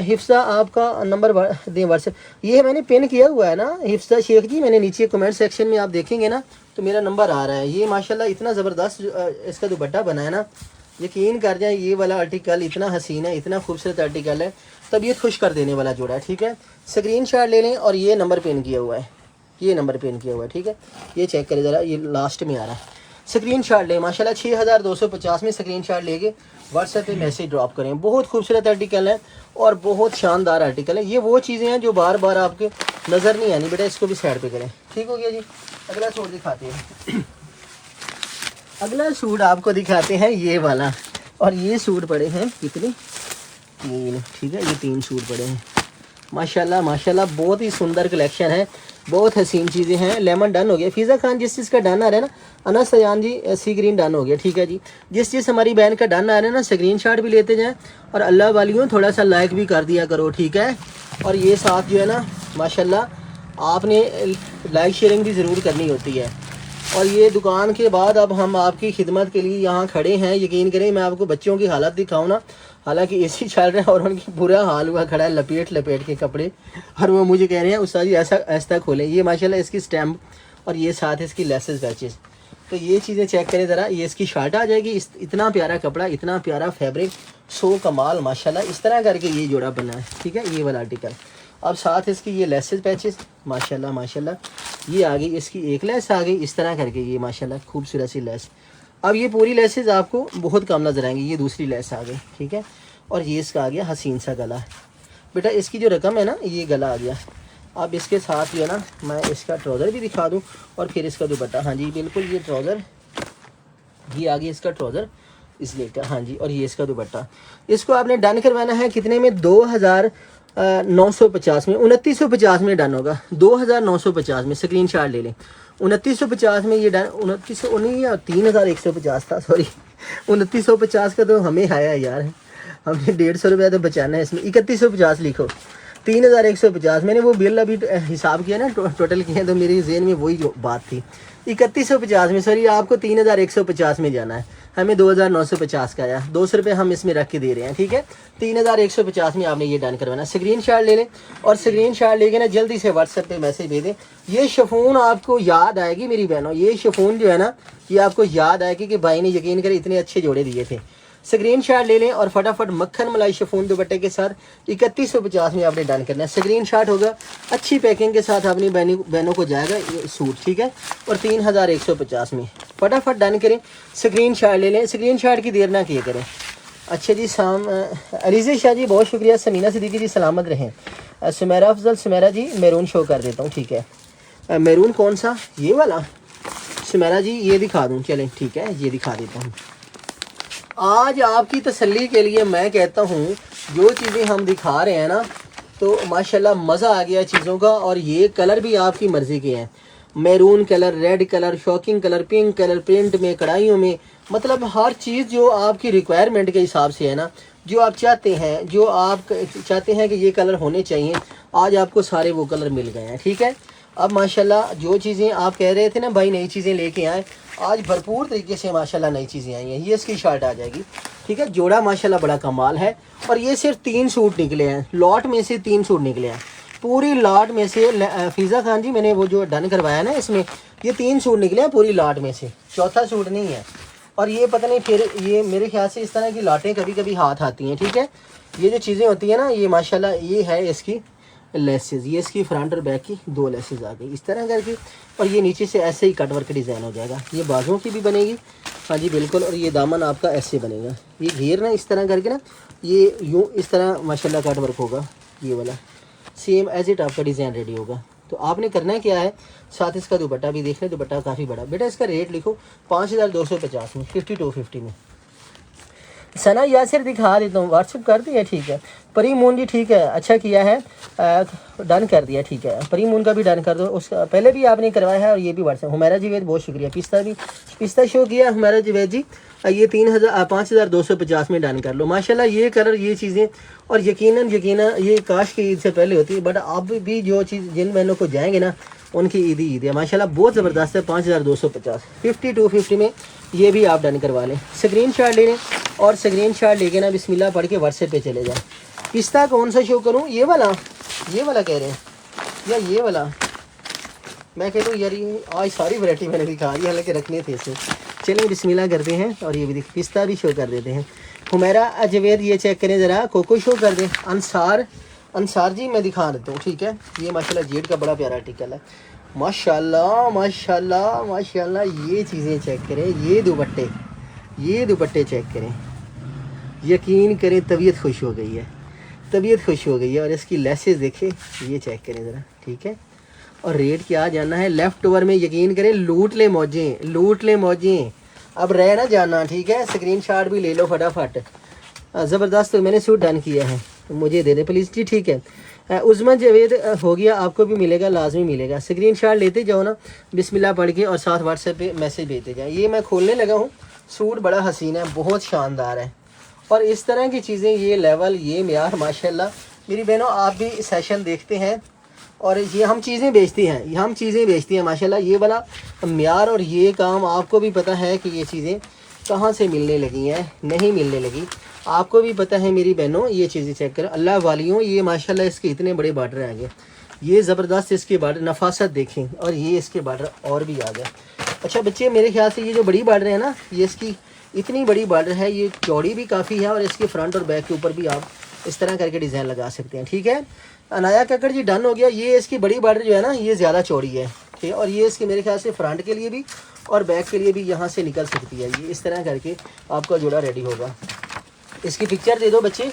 हिफ्सा आपका नंबर दें व्हाट्सएप, ये मैंने पिन किया हुआ है ना हिफ्सा शेख जी, मैंने नीचे कमेंट सेक्शन में आप देखेंगे ना तो मेरा नंबर आ रहा है। ये माशाल्लाह इतना ज़बरदस्त इसका दुपट्टा बना है ना, यकीन कर जाए ये वाला आर्टिकल इतना हसीन है, इतना खूबसूरत आर्टिकल है, तबीयत खुश कर देने वाला जोड़ा है, ठीक है। स्क्रीनशॉट ले लें और ये नंबर पिन किया हुआ है, ये नंबर पिन किया हुआ है, ठीक है। ये चेक करें ज़रा, ये लास्ट में आ रहा है। स्क्रीनशॉट लें, माशाल्लाह 6250 में स्क्रीनशॉट लेके व्हाट्सएप पे मैसेज ड्रॉप करें। बहुत खूबसूरत आर्टिकल है और बहुत शानदार आर्टिकल है। ये वो चीज़ें हैं जो बार बार आपके नज़र नहीं आनी। बेटा इसको भी साइड पे करें, ठीक हो गया जी। अगला सूट दिखाते हैं। अगला सूट आपको दिखाते हैं ये वाला, और ये सूट पड़े हैं कितने, 3, ठीक है, ये 3 सूट पड़े हैं। माशाल्लाह माशाल्लाह बहुत ही सुंदर कलेक्शन है, बहुत हसीन चीज़ें हैं। लेमन डन हो गया, फ़िज़ा खान जिस चीज़ का डन आ रहा है ना, अनस सयान जी सी ग्रीन डन हो गया, ठीक है जी। जिस चीज़ हमारी बहन का डन आ रहा है ना, स्क्रीनशॉट भी लेते जाएं और अल्लाह वालियों थोड़ा सा लाइक भी कर दिया करो, ठीक है। और ये साथ जो है ना माशाल्लाह आपने लाइक शेयरिंग भी ज़रूर करनी होती है। और ये दुकान के बाद अब हम आपकी खिदमत के लिए यहाँ खड़े हैं। यकीन करें मैं आपको बच्चों की हालत दिखाऊँ ना, हालांकि एसी चल रहा है और उनकी बुरा हाल हुआ खड़ा है, लपेट लपेट के कपड़े, और वो मुझे कह रहे हैं उस्ताद जी ऐसा खोलें। ये माशाल्लाह इसकी स्टैम्प और ये साथ इसकी लेसेस बैचेस, तो ये चीज़ें चेक करें ज़रा। ये इसकी शर्ट आ जाएगी, इतना प्यारा कपड़ा, इतना प्यारा फैब्रिक, सो कमाल माशाल्लाह। इस तरह करके ये जोड़ा बना है, ठीक है, ये वाला आर्टिकल। अब साथ इसकी ये लेसेस पैचेस माशाल्लाह माशाल्लाह, ये आ गई इसकी एक लेस आ गई, इस तरह करके ये माशाल्लाह खूबसूरत सी लेस। अब ये पूरी लेसेस आपको बहुत कम नजर आएंगी, ये दूसरी लेस आ गई, ठीक है। और ये इसका आ गया हसीन सा गला। बेटा इसकी जो रकम है ना, ये गला आ गया। अब इसके साथ जो है ना मैं इसका ट्राउज़र भी दिखा दूँ और फिर इसका दुपट्टा। हाँ जी बिल्कुल, ये ट्राउज़र, ये आ गया इसका ट्राउज़र इसलिए का, हाँ जी। और ये इसका दुपट्टा, इसको आपने डन करवाना है कितने में, 2950 में, 2950 में डन होगा, 2950 में। स्क्रीनशॉट ले लें, 2950 में ये डन, 2919 या 3150 था, सॉरी 2950 का तो हमें आया यार, हमने 150 रुपया तो बचाना है इसमें। 3150 लिखो, 3150। मैंने वो बिल अभी हिसाब किया ना, टोटल किया, तो मेरी जेहन में वही बात थी। 3150 में, सॉरी आपको 3150 में जाना है, हमें 2950 का आया, 200 रुपये हम इसमें रख के दे रहे हैं, ठीक है। 3150 में आपने ये डन करवाना। स्क्रीनशॉट ले लें और स्क्रीनशॉट लेके ना जल्दी से व्हाट्सएप पे मैसेज भेज दें। ये शिफॉन आपको याद आएगी मेरी बहनों, ये शिफॉन जो है ना ये आपको याद आएगी कि भाई ने यकीन करे इतने अच्छे जोड़े दिए थे। स्क्रीनशॉट ले लें और फटाफट मक्खन मलाई शिफॉन दुपट्टे के साथ 3150 में आपने डन करना है। स्क्रीनशॉट होगा, अच्छी पैकिंग के साथ अपनी बहनों को जाएगा ये सूट, ठीक है। और 3150 में फटाफट डन करें, स्क्रीनशॉट ले लें, स्क्रीनशॉट की देर ना किए करें। अच्छा जी, अलीज़े शाह जी बहुत शुक्रिया। समीना सिद्दीकी जी सलामत रहें। सुमेरा अफजल, सुमेरा जी मैरून शो कर देता हूँ, ठीक है। मैरून कौन सा, ये वाला सुमेरा जी, ये दिखा दूँ, चलें ठीक है, ये दिखा देता हूँ। आज आपकी तसल्ली के लिए मैं कहता हूँ जो चीज़ें हम दिखा रहे हैं ना, तो माशाल्लाह मज़ा आ गया चीज़ों का। और ये कलर भी आपकी मर्ज़ी के हैं, maroon colour, red colour, shocking colour, pink colour, print में, कढ़ाइयों में, मतलब हर चीज़ जो आपकी रिक्वायरमेंट के हिसाब से है ना, जो आप चाहते हैं, जो आप चाहते हैं कि ये कलर होने चाहिए, आज आपको सारे वो कलर मिल गए हैं, ठीक है। अब माशाल्लाह जो चीज़ें आप कह रहे थे ना भाई नई चीज़ें लेके आए, आज भरपूर तरीके से माशाल्लाह नई चीज़ें आई हैं। ये इसकी शर्ट आ जाएगी, ठीक है। जोड़ा माशाल्लाह बड़ा कमाल है। और ये सिर्फ 3 सूट निकले हैं, लॉट में से 3 सूट निकले हैं, पूरी लॉट में से। फ़िज़ा खान जी मैंने वो जो डन करवाया ना इसमें, ये 3 सूट निकले हैं पूरी लॉट में से, चौथा सूट नहीं है। और ये पता नहीं फिर ये मेरे ख्याल से इस तरह की लॉटें कभी कभी हाथ आती हैं, ठीक है। ये जो चीज़ें होती हैं ना, ये माशाल्लाह ये है इसकी लेसेस, ये इसकी फ्रंट और बैक की 2 लेसेस आ गई इस तरह करके। और ये नीचे से ऐसे ही कटवर्क डिज़ाइन हो जाएगा। ये बाजुओं की भी बनेगी, हाँ जी बिल्कुल। और ये दामन आपका ऐसे बनेगा, ये घेर ना इस तरह करके ना, ये यूँ इस तरह माशाल्लाह कटवर्क होगा। ये वाला सेम एज इट आपका डिज़ाइन रेडी होगा। तो आपने करना क्या है, साथ इसका दुपट्टा भी देख लें, दुपट्टा काफ़ी बड़ा। बेटा इसका रेट लिखो 5250 में, 5250 में। सना यासिर दिखा देता हूँ, व्हाट्सअप कर दिया, ठीक है। परी मून जी ठीक है, अच्छा किया है, डन कर दिया, ठीक है। परी मून का भी डन कर दो, उसका पहले भी आपने करवाया है और ये भी व्हाट्सअप। हुमैरा जावेद बहुत शुक्रिया, पिस्ता शो किया हुमैरा जावेद जी। ये 5250 में डन कर लो माशाल्लाह। ये कलर ये चीज़ें, और यकीनन ये काश की ईद से पहले होती है, बट अब भी जो चीज़ जिन बहनों को जाएंगे ना उनकी ईद है माशाल्लाह, बहुत ज़बरदस्त है। 5250 5250 में ये भी आप डन करवा लें। स्क्रीन शॉट ले लें और स्क्रीन शॉट लेके ना बिस्मिल्लाह पढ़ के व्हाट्सएप पे चले जाए। पिस्ता कौन सा शो करूँ, ये वाला कह रहे हैं या ये वाला? मैं कहता हूँ यार ये आज सारी वैरायटी मैंने दिखा दी, हालांकि रखने थे इसे। चलिए बिस्मिल्लाह करते हैं और ये भी पिस्ता भी शो कर देते हैं। हुमैरा जावेद ये चेक करें ज़रा, कोको शो कर दें। अंसार जी मैं दिखा देता हूँ, ठीक है। ये माशाल्लाह जेड का बड़ा प्यारा आर्टिकल है, माशाल्लाह माशाल्लाह माशाल्लाह। ये चीज़ें चेक करें, ये दुपट्टे चेक करें, यकीन करें तबीयत खुश हो गई है। और इसकी लेसेस देखें, ये चेक करें ज़रा, ठीक है। और रेट क्या जानना है, लेफ़्ट ओवर में यकीन करें लूट ले मौजें, अब रह ना जाना, ठीक है। स्क्रीनशॉट भी ले लो फटाफट। ज़बरदस्त, मैंने सूट डन किया है, मुझे दे दे प्लीज़ जी, ठीक है। उस्मान जावेद हो गया, आपको भी मिलेगा, लाजमी मिलेगा। स्क्रीनशॉट लेते जाओ ना बिस्मिल्लाह पढ़ के, और साथ व्हाट्सएप पे मैसेज भेजते जाएँ। ये मैं खोलने लगा हूँ, सूट बड़ा हसीन है, बहुत शानदार है। और इस तरह की चीज़ें, ये लेवल, ये म्यार, माशाल्लाह। मेरी बहनों आप भी सेशन देखते हैं और ये हम चीज़ें बेचती हैं माशाल्लाह। ये वाला म्यार और ये काम आपको भी पता है कि ये चीज़ें कहाँ से मिलने लगी हैं, नहीं मिलने लगी, आपको भी पता है मेरी बहनों। ये चीज़ें चेक करें अल्लाह वालियों, ये माशाल्लाह इसके इतने बड़े बार्डर आ गए, ये ज़बरदस्त इसके बार्डर, नफासत देखें। और ये इसके बार्डर और भी आ गए। अच्छा बच्चे, मेरे ख्याल से ये जो बड़ी बार्डर है ना, ये इसकी इतनी बड़ी बार्डर है, ये चौड़ी भी काफ़ी है, और इसके फ्रंट और बैक के ऊपर भी आप इस तरह करके डिज़ाइन लगा सकते हैं, ठीक है। अनाया कक्कड़ जी डन हो गया। ये इसकी बड़ी बार्डर जो है ना, ये ज़्यादा चौड़ी है, ठीक है। और ये इसके मेरे ख्याल से फ्रंट के लिए भी और बैक के लिए भी यहाँ से निकल सकती है। ये इस तरह करके आपका जोड़ा रेडी होगा। इसकी पिक्चर दे दो बच्चे,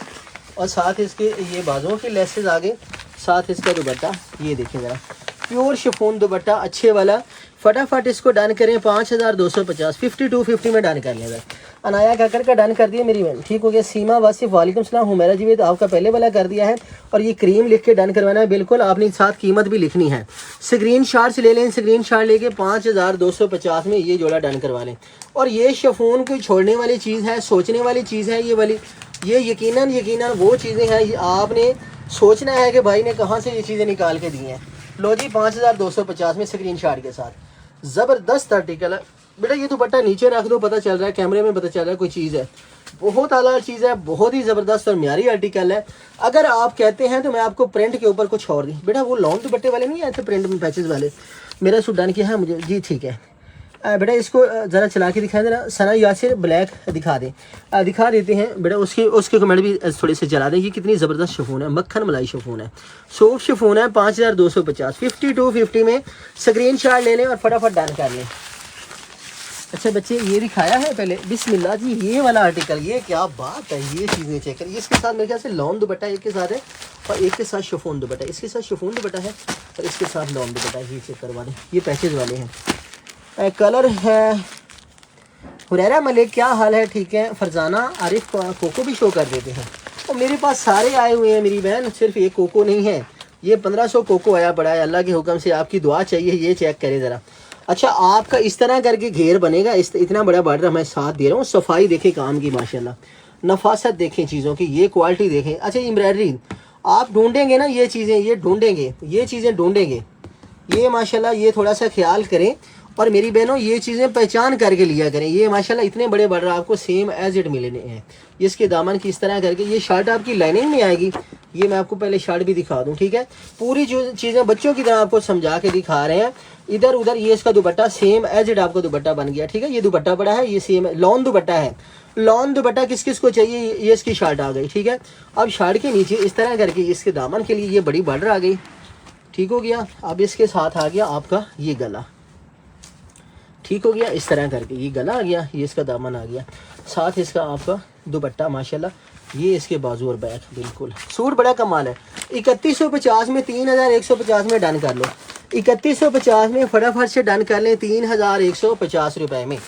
और साथ इसके ये बाजुओं के लेसेस आ गए, साथ इसका दुपट्टा ये देखें ज़रा, प्योर शिफॉन दुपट्टा अच्छे वाला। फटाफट इसको डन करें 5250 5250 में डन कर लें। अनाया कक्कड़ का डन कर दिया मेरी बहन, ठीक हो गया। सीमा वासिफ वालेकुम सलाम। हुमैरा जावेद आपका पहले वाला कर दिया है, और ये क्रीम लिख के डन करवाना है, बिल्कुल आपने साथ कीमत भी लिखनी है। स्क्रीन शॉट ले लें, स्क्रीन शॉट लेके 5250 में ये जोड़ा डन करवा लें। और ये शिफॉन को छोड़ने वाली चीज़ है, सोचने वाली चीज़ है ये वाली। ये यकीनन वो चीज़ें हैं, आपने सोचना है कि भाई ने कहाँ से ये चीज़ें निकाल के दी हैं। लो जी 5250 में स्क्रीनशॉट के साथ, ज़बरदस्त आर्टिकल है बेटा। ये दुपट्टा नीचे रख दो, पता चल रहा है कैमरे में, पता चल रहा है कोई चीज़ है, बहुत आला चीज़ है, बहुत ही ज़बरदस्त और म्यारी आर्टिकल है। अगर आप कहते हैं तो मैं आपको प्रिंट के ऊपर कुछ और दी बेटा, वो लॉन्ग दुपट्टे वाले नहीं आए थे प्रिंट में पैचेस वाले, मेरा सूट डन किया है मुझे जी, ठीक है। बेटा इसको ज़रा चला के दिखाएं ज़रा, सना यासिर ब्लैक दिखा देते हैं बेटा। उसके कमेंट भी थोड़े से चला दें। ये कितनी ज़बरदस्त शिफॉन है, मक्खन मलाई शिफॉन है, सॉफ्ट शिफॉन है। 5250 5250 में स्क्रीनशॉट ले लें और फटाफट डन कर लें। अच्छा बच्चे, ये दिखाया है पहले, बिस्मिल्लाह जी। ये वाला आर्टिकल, ये क्या बात है, ये चीज़ें चेक करें। इसके साथ मेरे ख्याल से लॉन्ग दुपट्टा एक के साथ है, और एक के साथ शिफॉन दुपट्टा, इसके साथ शिफॉन दुपट्टा है और इसके साथ लॉन्ग दुपट्टा है। ये चेक करवा दें, ये पैचेज वाले हैं। कलर है हुरैरा मलिक, क्या हाल है, ठीक है। फरजाना आरिफ कोको भी शो कर देते हैं। और मेरे पास सारे आए हुए हैं मेरी बहन, सिर्फ ये कोको नहीं है, ये 1500 कोको आया पड़ा है। अल्लाह के हुक्म से आपकी दुआ चाहिए, ये चेक करें ज़रा। अच्छा आपका इस तरह करके घेर बनेगा, इतना बड़ा बार्डर मैं साथ दे रहा हूँ। सफाई देखें काम की माशाल्लाह, नफासत देखें चीज़ों की, ये क्वालिटी देखें। अच्छा एम्ब्रॉयडरी आप ढूंढेंगे ना, ये चीज़ें ढूंढेंगे, ये माशाल्लाह ये थोड़ा सा ख्याल करें। और मेरी बहनों ये चीज़ें पहचान करके लिया करें। ये माशाल्लाह इतने बड़े बॉर्डर आपको सेम एज इट मिलने हैं। इसके दामन की इस तरह करके, ये शर्ट आपकी लाइनिंग में आएगी। ये मैं आपको पहले शर्ट भी दिखा दूं, ठीक है। पूरी जो चीज़ें बच्चों की तरह आपको समझा के दिखा रहे हैं। इधर उधर ये इसका दुपट्टा सेम एज इट आपको दुपट्टा बन गया, ठीक है। ये दुपट्टा बड़ा है, ये सेम लॉन दुपट्टा है। लॉन दुपट्टा किस किस को चाहिए, ये इसकी शर्ट आ गई, ठीक है। अब शर्ट के नीचे इस तरह करके इसके दामन के लिए ये बड़ी बॉर्डर आ गई, ठीक हो गया। अब इसके साथ आ गया आपका ये गला, ठीक हो गया। इस तरह करके ये गला आ गया, ये इसका दामन आ गया, साथ इसका आपका दुपट्टा माशाल्लाह। ये इसके बाजू और बैक, बिल्कुल सूट बड़ा कमाल है। 3150 में 3150 में डन कर लो। 3150 में फटाफट से डन कर लें 3150 रुपए में।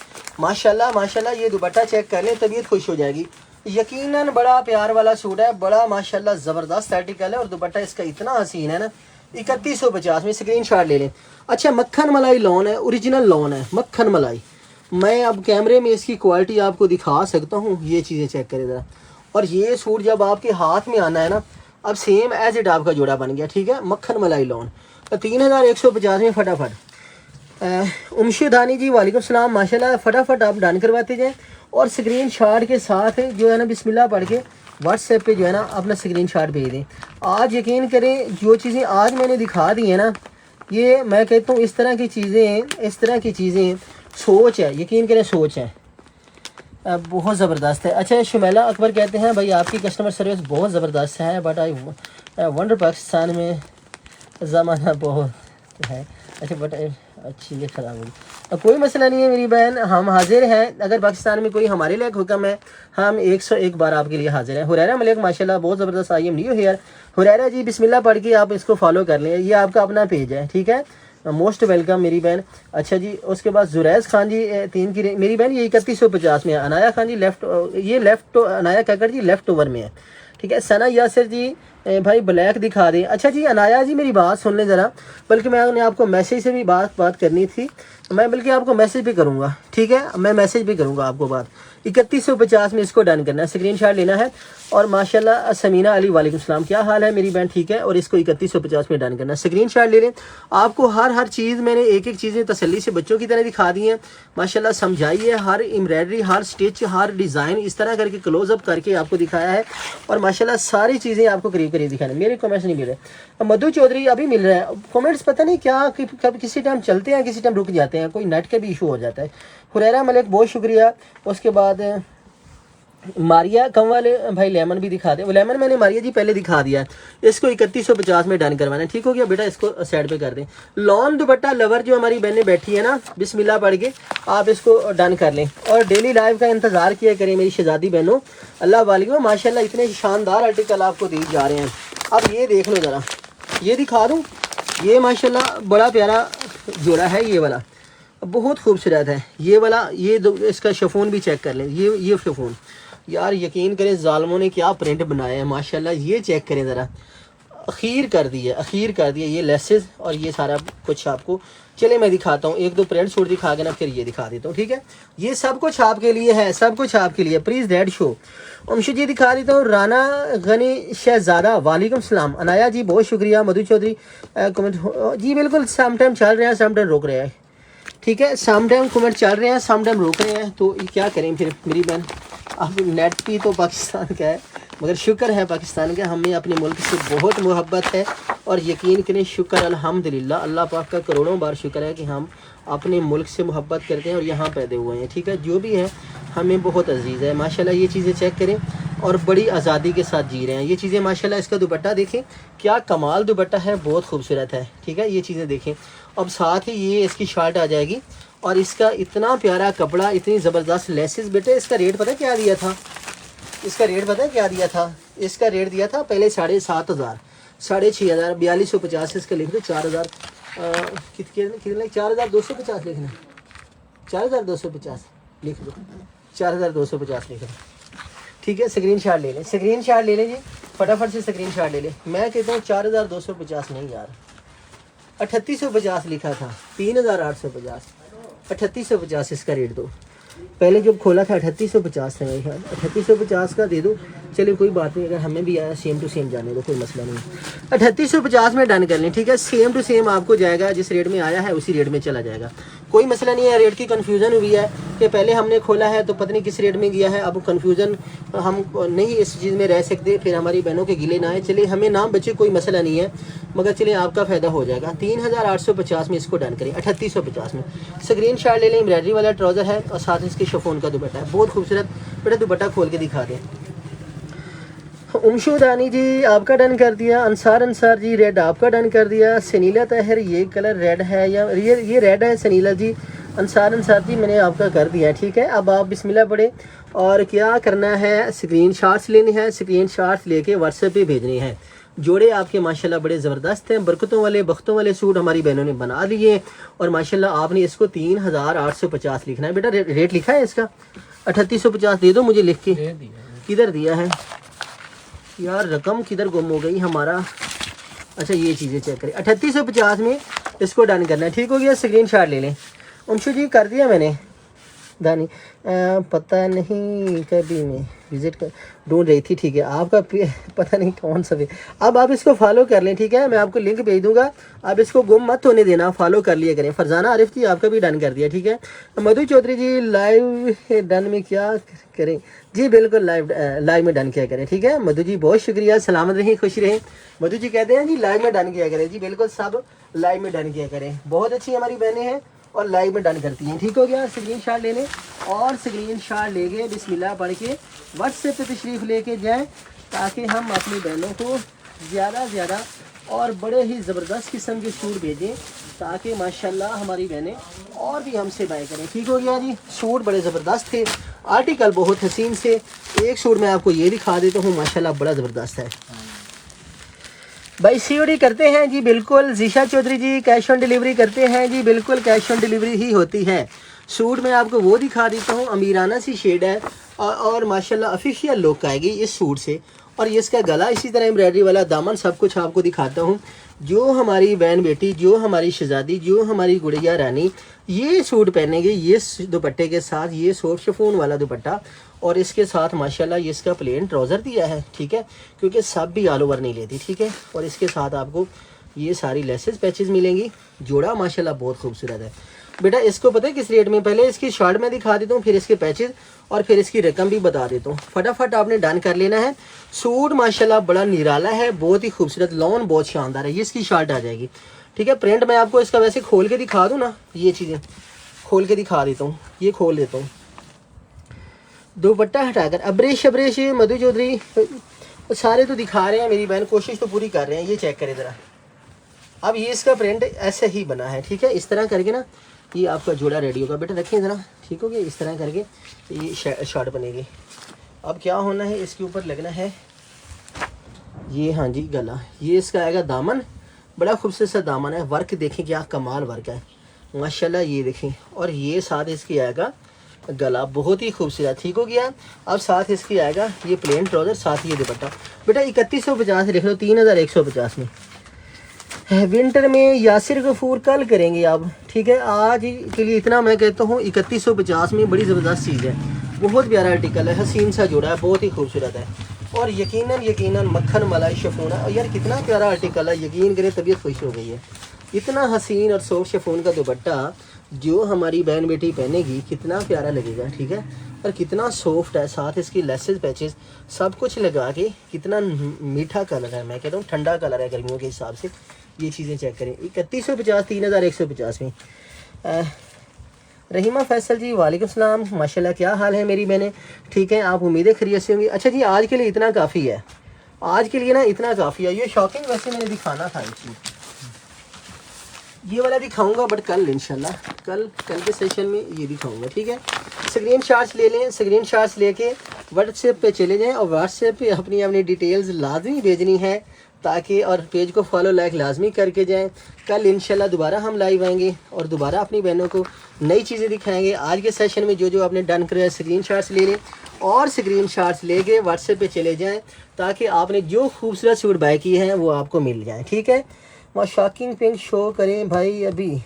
माशाल्लाह माशाल्लाह। ये दुपट्टा चेक कर लें, तबीयत खुश हो जाएगी। यकीनन बड़ा प्यार वाला सूट है, बड़ा माशाल्लाह ज़बरदस्त आर्टिकल है। और दुपट्टा इसका इतना हसीन है ना। 3150 में स्क्रीनशॉट ले लें। अच्छा, मक्खन मलाई लॉन है, ओरिजिनल लॉन है, मक्खन मलाई। मैं अब कैमरे में इसकी क्वालिटी आपको दिखा सकता हूँ, ये चीज़ें चेक करें ज़रा। और ये सूट जब आपके हाथ में आना है ना, अब सेम एज इट आपका जोड़ा बन गया, ठीक है। मक्खन मलाई लॉन 3150 में फटाफट। उमशुदानी जी वालेकुम सलाम, माशाल्लाह। फटाफट आप डन करवाते जाएँ और स्क्रीनशॉट के साथ जो है ना बिस्मिल्लाह पढ़ के व्हाट्सएप पे जो है ना अपना स्क्रीनशॉट भेज दें। आज यकीन करें जो चीज़ें आज मैंने दिखा दी है ना, ये मैं कहता हूँ इस तरह की चीज़ें सोच है, यकीन करें सोच है, बहुत ज़बरदस्त है। अच्छा, शुमैला अकबर कहते हैं भाई आपकी कस्टमर सर्विस बहुत ज़बरदस्त है, बट आई वंडर पाकिस्तान में ज़माना बहुत है। अच्छा बट अच्छी ये ख़राब होगी, कोई मसला नहीं है मेरी बहन, हम हाजिर हैं। अगर पाकिस्तान में कोई हमारे लिए हुक्म है, हम 101 बार आपके लिए हाजिर हैं। हुरैरा मलिक माशाल्लाह बहुत ज़बरदस्त, I am new here. Huraira ji बिस्मिल्लाह पढ़ के आप इसको फॉलो कर लें, ये आपका अपना पेज है, ठीक है। मोस्ट वेलकम मेरी बहन। अच्छा जी, उसके बाद जुरैज़ खान जी 3 की मेरी बहन, ये 3150 में है। अनाया खान जी लेफ़्ट अनाया काकर जी लेफ़्ट ओवर में है, ठीक है। सना यासिर जी भाई ब्लैक दिखा दें। अच्छा जी अनाया जी मेरी बात सुन लें ज़रा, बल्कि मैंने आपको मैसेज से भी बात करनी थी, मैं बल्कि आपको मैसेज भी करूँगा, ठीक है। मैं मैसेज भी करूँगा आपको बात। 3150 में इसको डन करना है, स्क्रीनशॉट लेना है। और माशाल्लाह समीना अली वालेकुम सलाम, क्या हाल है मेरी बहन, ठीक है। और इसको 3150 में डन करना है, स्क्रीनशॉट ले लें। आपको हर चीज़ मैंने एक चीज़ें तसल्ली से बच्चों की तरह दिखा दी हैं माशाल्लाह, समझाइए। हर एम्ब्रॉयडरी, हर स्टिच, हर डिज़ाइन इस तरह करके क्लोजअप करके आपको दिखाया है। और माशाल्लाह सारी चीज़ें आपको करीब दिखाने। मेरे कमेंट्स नहीं मिल रहे, मधु चौधरी अभी मिल रहा है कमेंट्स, पता नहीं क्या कब किसी टाइम चलते हैं, किसी टाइम रुक जाते हैं, कोई नेट का भी इशू हो जाता है। हुरैरा मलिक बहुत शुक्रिया। उसके बाद मारिया कम वाले भाई लेमन भी दिखा दे। वो लेमन मैंने मारिया जी पहले दिखा दिया है, इसको 3150 में डन करवाना है, ठीक हो गया बेटा। इसको साइड पे कर दें। लॉन दुपट्टा लवर जो हमारी बहनें बैठी है ना, बिस्मिल्लाह पढ़ के आप इसको डन कर लें। और डेली लाइव का इंतज़ार किया करें मेरी शहजादी बहनों, अल्लाह वालेकुम। माशाल्लाह इतने शानदार आर्टिकल आपको दिए जा रहे हैं। अब ये देख लो ज़रा, ये दिखा दूँ, ये माशाल्लाह बड़ा प्यारा जोड़ा है, ये वाला बहुत खूबसूरत है। ये वाला ये इसका शिफॉन भी चेक कर लें, ये शिफॉन यार यकीन करें जालमों ने क्या प्रिंट बनाया है माशाल्लाह। ये चेक करें ज़रा, अखीर कर दिया ये लेसेस और ये सारा कुछ आपको। चले मैं दिखाता हूँ, एक दो प्रिंट सूट दिखा के ना फिर ये दिखा देता हूँ, ठीक है। ये सब कुछ आपके लिए है, सब कुछ आपके लिए। प्लीज़ डेड शो अमशु जी दिखा देता हूँ। राना गनी शहजादा वालेकुम सलाम। अनाया जी बहुत शुक्रिया। मधु चौधरी कमेंट जी बिल्कुल, सम टाइम चल रहे हैं, सम टाइम रोक रहे हैं, ठीक है। सम टाइम कमेंट चल रहे हैं, सम टाइम रोक रहे हैं, तो क्या करें फिर मेरी बहन। अब नेट की तो पाकिस्तान का है, मगर शुक्र है पाकिस्तान का, हमें अपने मुल्क से बहुत मोहब्बत है। और यकीन करें शुक्र अल्हम्दुलिल्लाह, अल्लाह पाक का करोड़ों बार शुक्र है कि हम अपने मुल्क से मोहब्बत करते हैं और यहाँ पैदा हुए हैं, ठीक है। जो भी है हमें बहुत अजीज़ है माशाल्लाह। ये चीज़ें चेक करें और बड़ी आज़ादी के साथ जी रहे हैं ये चीज़ें माशाल्लाह। इसका दुपट्टा देखें, क्या कमाल दुपट्टा है, बहुत खूबसूरत है, ठीक है। ये चीज़ें देखें। अब साथ ही ये इसकी शर्ट आ जाएगी और इसका इतना प्यारा कपड़ा, इतनी ज़बरदस्त लेसेस। बेटे इसका रेट पता क्या दिया था, इसका रेट पता क्या दिया था, इसका रेट दिया था पहले 7,500, 6,500, 4250 इसका लिख दो। 4,000 कितने 4,250 लिखना, 4,250 लिख दो, 4,250 लिख दो, ठीक है। स्क्रीनशॉट ले लें, स्क्रीनशॉट ले लें जी, फटाफट से स्क्रीनशॉट ले लें। मैं कहता हूँ 4,250 नहीं यार, 3,850 लिखा था, 3,850, 3,850 इसका रेट दो। पहले जब खोला था 3850 था मेरे ख्याल, 3850 का दे दो, चलिए कोई बात नहीं, अगर हमें भी आया सेम टू सेम जाने दो, कोई मसला नहीं। 3850 में डन कर लें, ठीक है। सेम टू सेम आपको जाएगा, जिस रेट में आया है उसी रेट में चला जाएगा, कोई मसला नहीं है। रेट की कन्फ्यूज़न हुई है कि पहले हमने खोला है तो पता नहीं किस रेट में गया है, अब कन्फ्यूज़न हम नहीं इस चीज़ में रह सकते, फिर हमारी बहनों के गिले ना आए। चलिए हमें नाम बच्चे कोई मसला नहीं है, मगर चलिए आपका फ़ायदा हो जाएगा। 3850 में इसको डन करें, 3850 में। स्क्रीन शॉट ले लें, एम्ब्रॉयडरी वाला ट्राउज़र है और साथ इसके शिफॉन का दुपट्टा है, बहुत खूबसूरत। बेटा दुपट्टा खोल के दिखा दें। उमशुदानी जी आपका डन कर दिया, अंसार जी रेड आपका डन कर दिया, सनीला तहर ये कलर रेड है या ये रेड है सनीला जी, अंसार जी मैंने आपका कर दिया, ठीक है। अब आप बिस्मिल्लाह पढ़े और क्या करना है, स्क्रीन शॉट्स लेने हैं, स्क्रीन शॉट्स लेके व्हाट्सएप पे भेजने हैं। जोड़े आपके माशाल्लाह बड़े ज़बरदस्त हैं, बरकतों वाले बख्तों वाले सूट हमारी बहनों ने बना लिए और माशाल्लाह आपने इसको 3850 लिखना है। बेटा रेट लिखा है इसका 3850 दे दो मुझे लिख के, किधर दिया है यार, रकम किधर गुम हो गई हमारा। अच्छा ये चीज़ें चेक करें, 3850 में इसको डन करना है, ठीक हो गया। स्क्रीन शॉट ले लें। अंशु जी कर दिया मैंने, दानी पता नहीं कभी मैं विज़िट कर ढूंढ रही थी, ठीक है। आपका पता नहीं कौन सा भी, अब आप इसको फॉलो कर लें, ठीक है। मैं आपको लिंक भेज दूंगा, आप इसको गुम मत होने देना, फॉलो कर लिया करें। फरजाना आरिफ जी आपका भी डन कर दिया, ठीक है। मधु चौधरी जी लाइव डन में क्या करें जी, बिल्कुल लाइव में डन किया करें, ठीक है। मधु जी बहुत शुक्रिया, सलामत रहें, खुश रहें। मधु जी कहते हैं जी लाइव में डन किया करें, जी बिल्कुल सब लाइव में डन किया करें। बहुत अच्छी हमारी बहनें हैं और लाइव में डन करती हैं, ठीक हो गया। स्क्रीन शॉट ले लें और स्क्रीन शॉट लेके बिस्मिल्लाह पढ़ के व्हाट्सएप पे तशरीफ़ लेके जाएं, ताकि हम अपनी बहनों को ज़्यादा से ज़्यादा और बड़े ही ज़बरदस्त किस्म के सूट भेजें, ताकि माशाल्लाह हमारी बहनें और भी हमसे बाय करें, ठीक हो गया जी। सूट बड़े ज़बरदस्त थे, आर्टिकल बहुत हसीन से। एक सूट मैं आपको ये दिखा देता हूँ, माशाल्लाह बड़ा ज़बरदस्त है भाई। सीओडी करते हैं जी बिल्कुल। Jisha Chaudhary ji cash on delivery करते हैं जी, बिल्कुल कैश ऑन डिलीवरी ही होती है। सूट मैं आपको वो दिखा देता हूँ, अमीराना सी शेड है और माशाल्लाह ऑफिशियल लुक आएगी इस सूट से। और ये इसका गला इसी तरह एम्ब्रॉयडरी वाला, दामन सब कुछ आपको दिखाता हूँ। जो हमारी बहन बेटी, जो हमारी शहजादी, जो हमारी गुड़िया रानी ये सूट पहनेंगे, ये दुपट्टे के साथ ये सॉफ्ट शिफॉन वाला दुपट्टा और इसके साथ माशाल्लाह ये इसका प्लेन ट्राउज़र दिया है, ठीक है, क्योंकि सब भी ऑल ओवर नहीं लेती, ठीक है। और इसके साथ आपको ये सारी लेसेस पैचेस मिलेंगी। जोड़ा माशाल्लाह बहुत खूबसूरत है बेटा। इसको पता है किस रेट में, पहले इसकी शॉर्ट में दिखा देता हूँ, फिर इसके पैचेस और फिर इसकी रकम भी बता देता हूँ। फटाफट आपने डन कर लेना है। सूट माशाल्लाह बड़ा निराला है, बहुत ही खूबसूरत, लॉन बहुत शानदार है। ये इसकी शॉर्ट आ जाएगी, ठीक है। प्रिंट मैं आपको इसका वैसे खोल के दिखा दूँ ना, ये चीज़ें खोल के दिखा देता हूँ, ये खोल देता हूँ। दुपट्टा हटाकर अब्रेश मधु चौधरी सारे तो दिखा रहे हैं, मेरी बहन कोशिश तो पूरी कर रहे हैं। ये चेक करें ज़रा, अब ये इसका प्रिंट ऐसे ही बना है, ठीक है। इस तरह करके ना ये आपका जोड़ा रेडी होगा। बेटा रखें ज़रा, ठीक हो गया। इस तरह करके ये शॉर्ट बनेगी। अब क्या होना है, इसके ऊपर लगना है ये, हाँ जी गला, ये इसका आएगा दामन, बड़ा खूबसूरत सा दामन है। वर्क देखें क्या कमाल वर्क है माशाल्लाह, ये देखें। और ये साथ इसकी आएगा गला, बहुत ही खूबसूरत, ठीक हो गया। अब साथ इसकी आएगा ये प्लेन ट्राउज़र, साथ ये दुपट्टा। बेटा 3150 लिख लो, 3150 में। विंटर में यासिर गफूर कल करेंगे आप, ठीक है। आज के लिए इतना मैं कहता हूँ, 3150 में बड़ी ज़बरदस्त चीज़ है, बहुत प्यारा आर्टिकल है, हसीन सा जोड़ा है, बहुत ही खूबसूरत है। और यकीनन मक्खन मलाई शिफॉन है। और यार कितना प्यारा आर्टिकल है, यकीन करें तबीयत खुश हो गई है। इतना हसीन और सॉफ्ट शिफॉन का दुपट्टा जो हमारी बहन बेटी पहनेगी कितना प्यारा लगेगा, ठीक है। और कितना सॉफ्ट है, साथ इसकी लेसेस पैचेस सब कुछ लगा के कितना मीठा कलर है, मैं कहता हूँ ठंडा कलर है गर्मियों के हिसाब से। ये चीज़ें चेक करें, 3150, 3150 में। रहीमा फैसल जी वालेकुम सलाम, माशाल्लाह क्या हाल है मेरी बहनें, ठीक है। आप उम्मीदें खैरियत से होंगी। अच्छा जी आज के लिए इतना काफ़ी है, आज के लिए ना इतना काफ़ी है। ये शॉकिंग वैसे मैंने दिखाना था एक चीज़, ये वाला दिखाऊंगा बट कल इंशाल्लाह, कल के सेशन में ये दिखाऊंगा, ठीक है। स्क्रीन शॉट्स ले लें, स्क्रीन शॉट्स लेके व्हाट्सएप पे चले जाएं और व्हाट्सएप पे अपनी डिटेल्स लाजमी भेजनी है, ताकि और पेज को फॉलो लाइक लाजमी करके जाएं। कल इंशाल्लाह दोबारा हम लाइव आएंगे और दोबारा अपनी बहनों को नई चीज़ें दिखाएंगे। आज के सेशन में जो आपने डन कराया स्क्रीन शॉट्स ले लें और स्क्रीन शॉट्स लेके व्हाट्सएप पे चले जाएँ, ताकि आपने जो खूबसूरत सूट बाय किए हैं वो आपको मिल जाए, ठीक है। वहाँ शॉकिंग पिंक शो करें भाई, अभी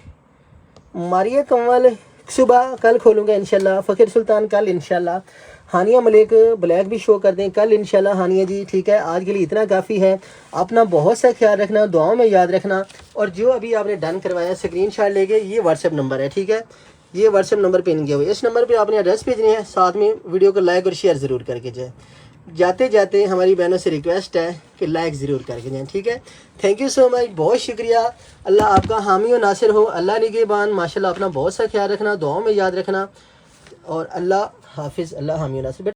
मारिया कंवल सुबह कल खोलूँगा इंशाल्लाह। फ़कीर सुल्तान कल इंशाल्लाह। हानिया मलिक ब्लैक भी शो कर दें कल इंशाल्लाह हानिया जी, ठीक है। आज के लिए इतना काफ़ी है। अपना बहुत सा ख्याल रखना, दुआओं में याद रखना। और जो अभी आपने डन करवाया स्क्रीनशॉट लेके, ये व्हाट्सएप नंबर है, ठीक है। ये व्हाट्सएप नंबर पे इनके हुए, इस नंबर पे आपने एड्रेस भेजनी है, साथ में वीडियो को लाइक और शेयर ज़रूर करके जाए। जाते जाते हमारी बहनों से रिक्वेस्ट है कि लाइक ज़रूर करके जाएँ, ठीक है। थैंक यू सो मच, बहुत शुक्रिया। अल्लाह आपका हामी और नासिर हो, अल्लाह निगहबान। माशाल्लाह अपना बहुत सा ख्याल रखना, दुआओं में याद रखना, और अल्लाह हाफिज़, अल्लाह हामी और नासिर।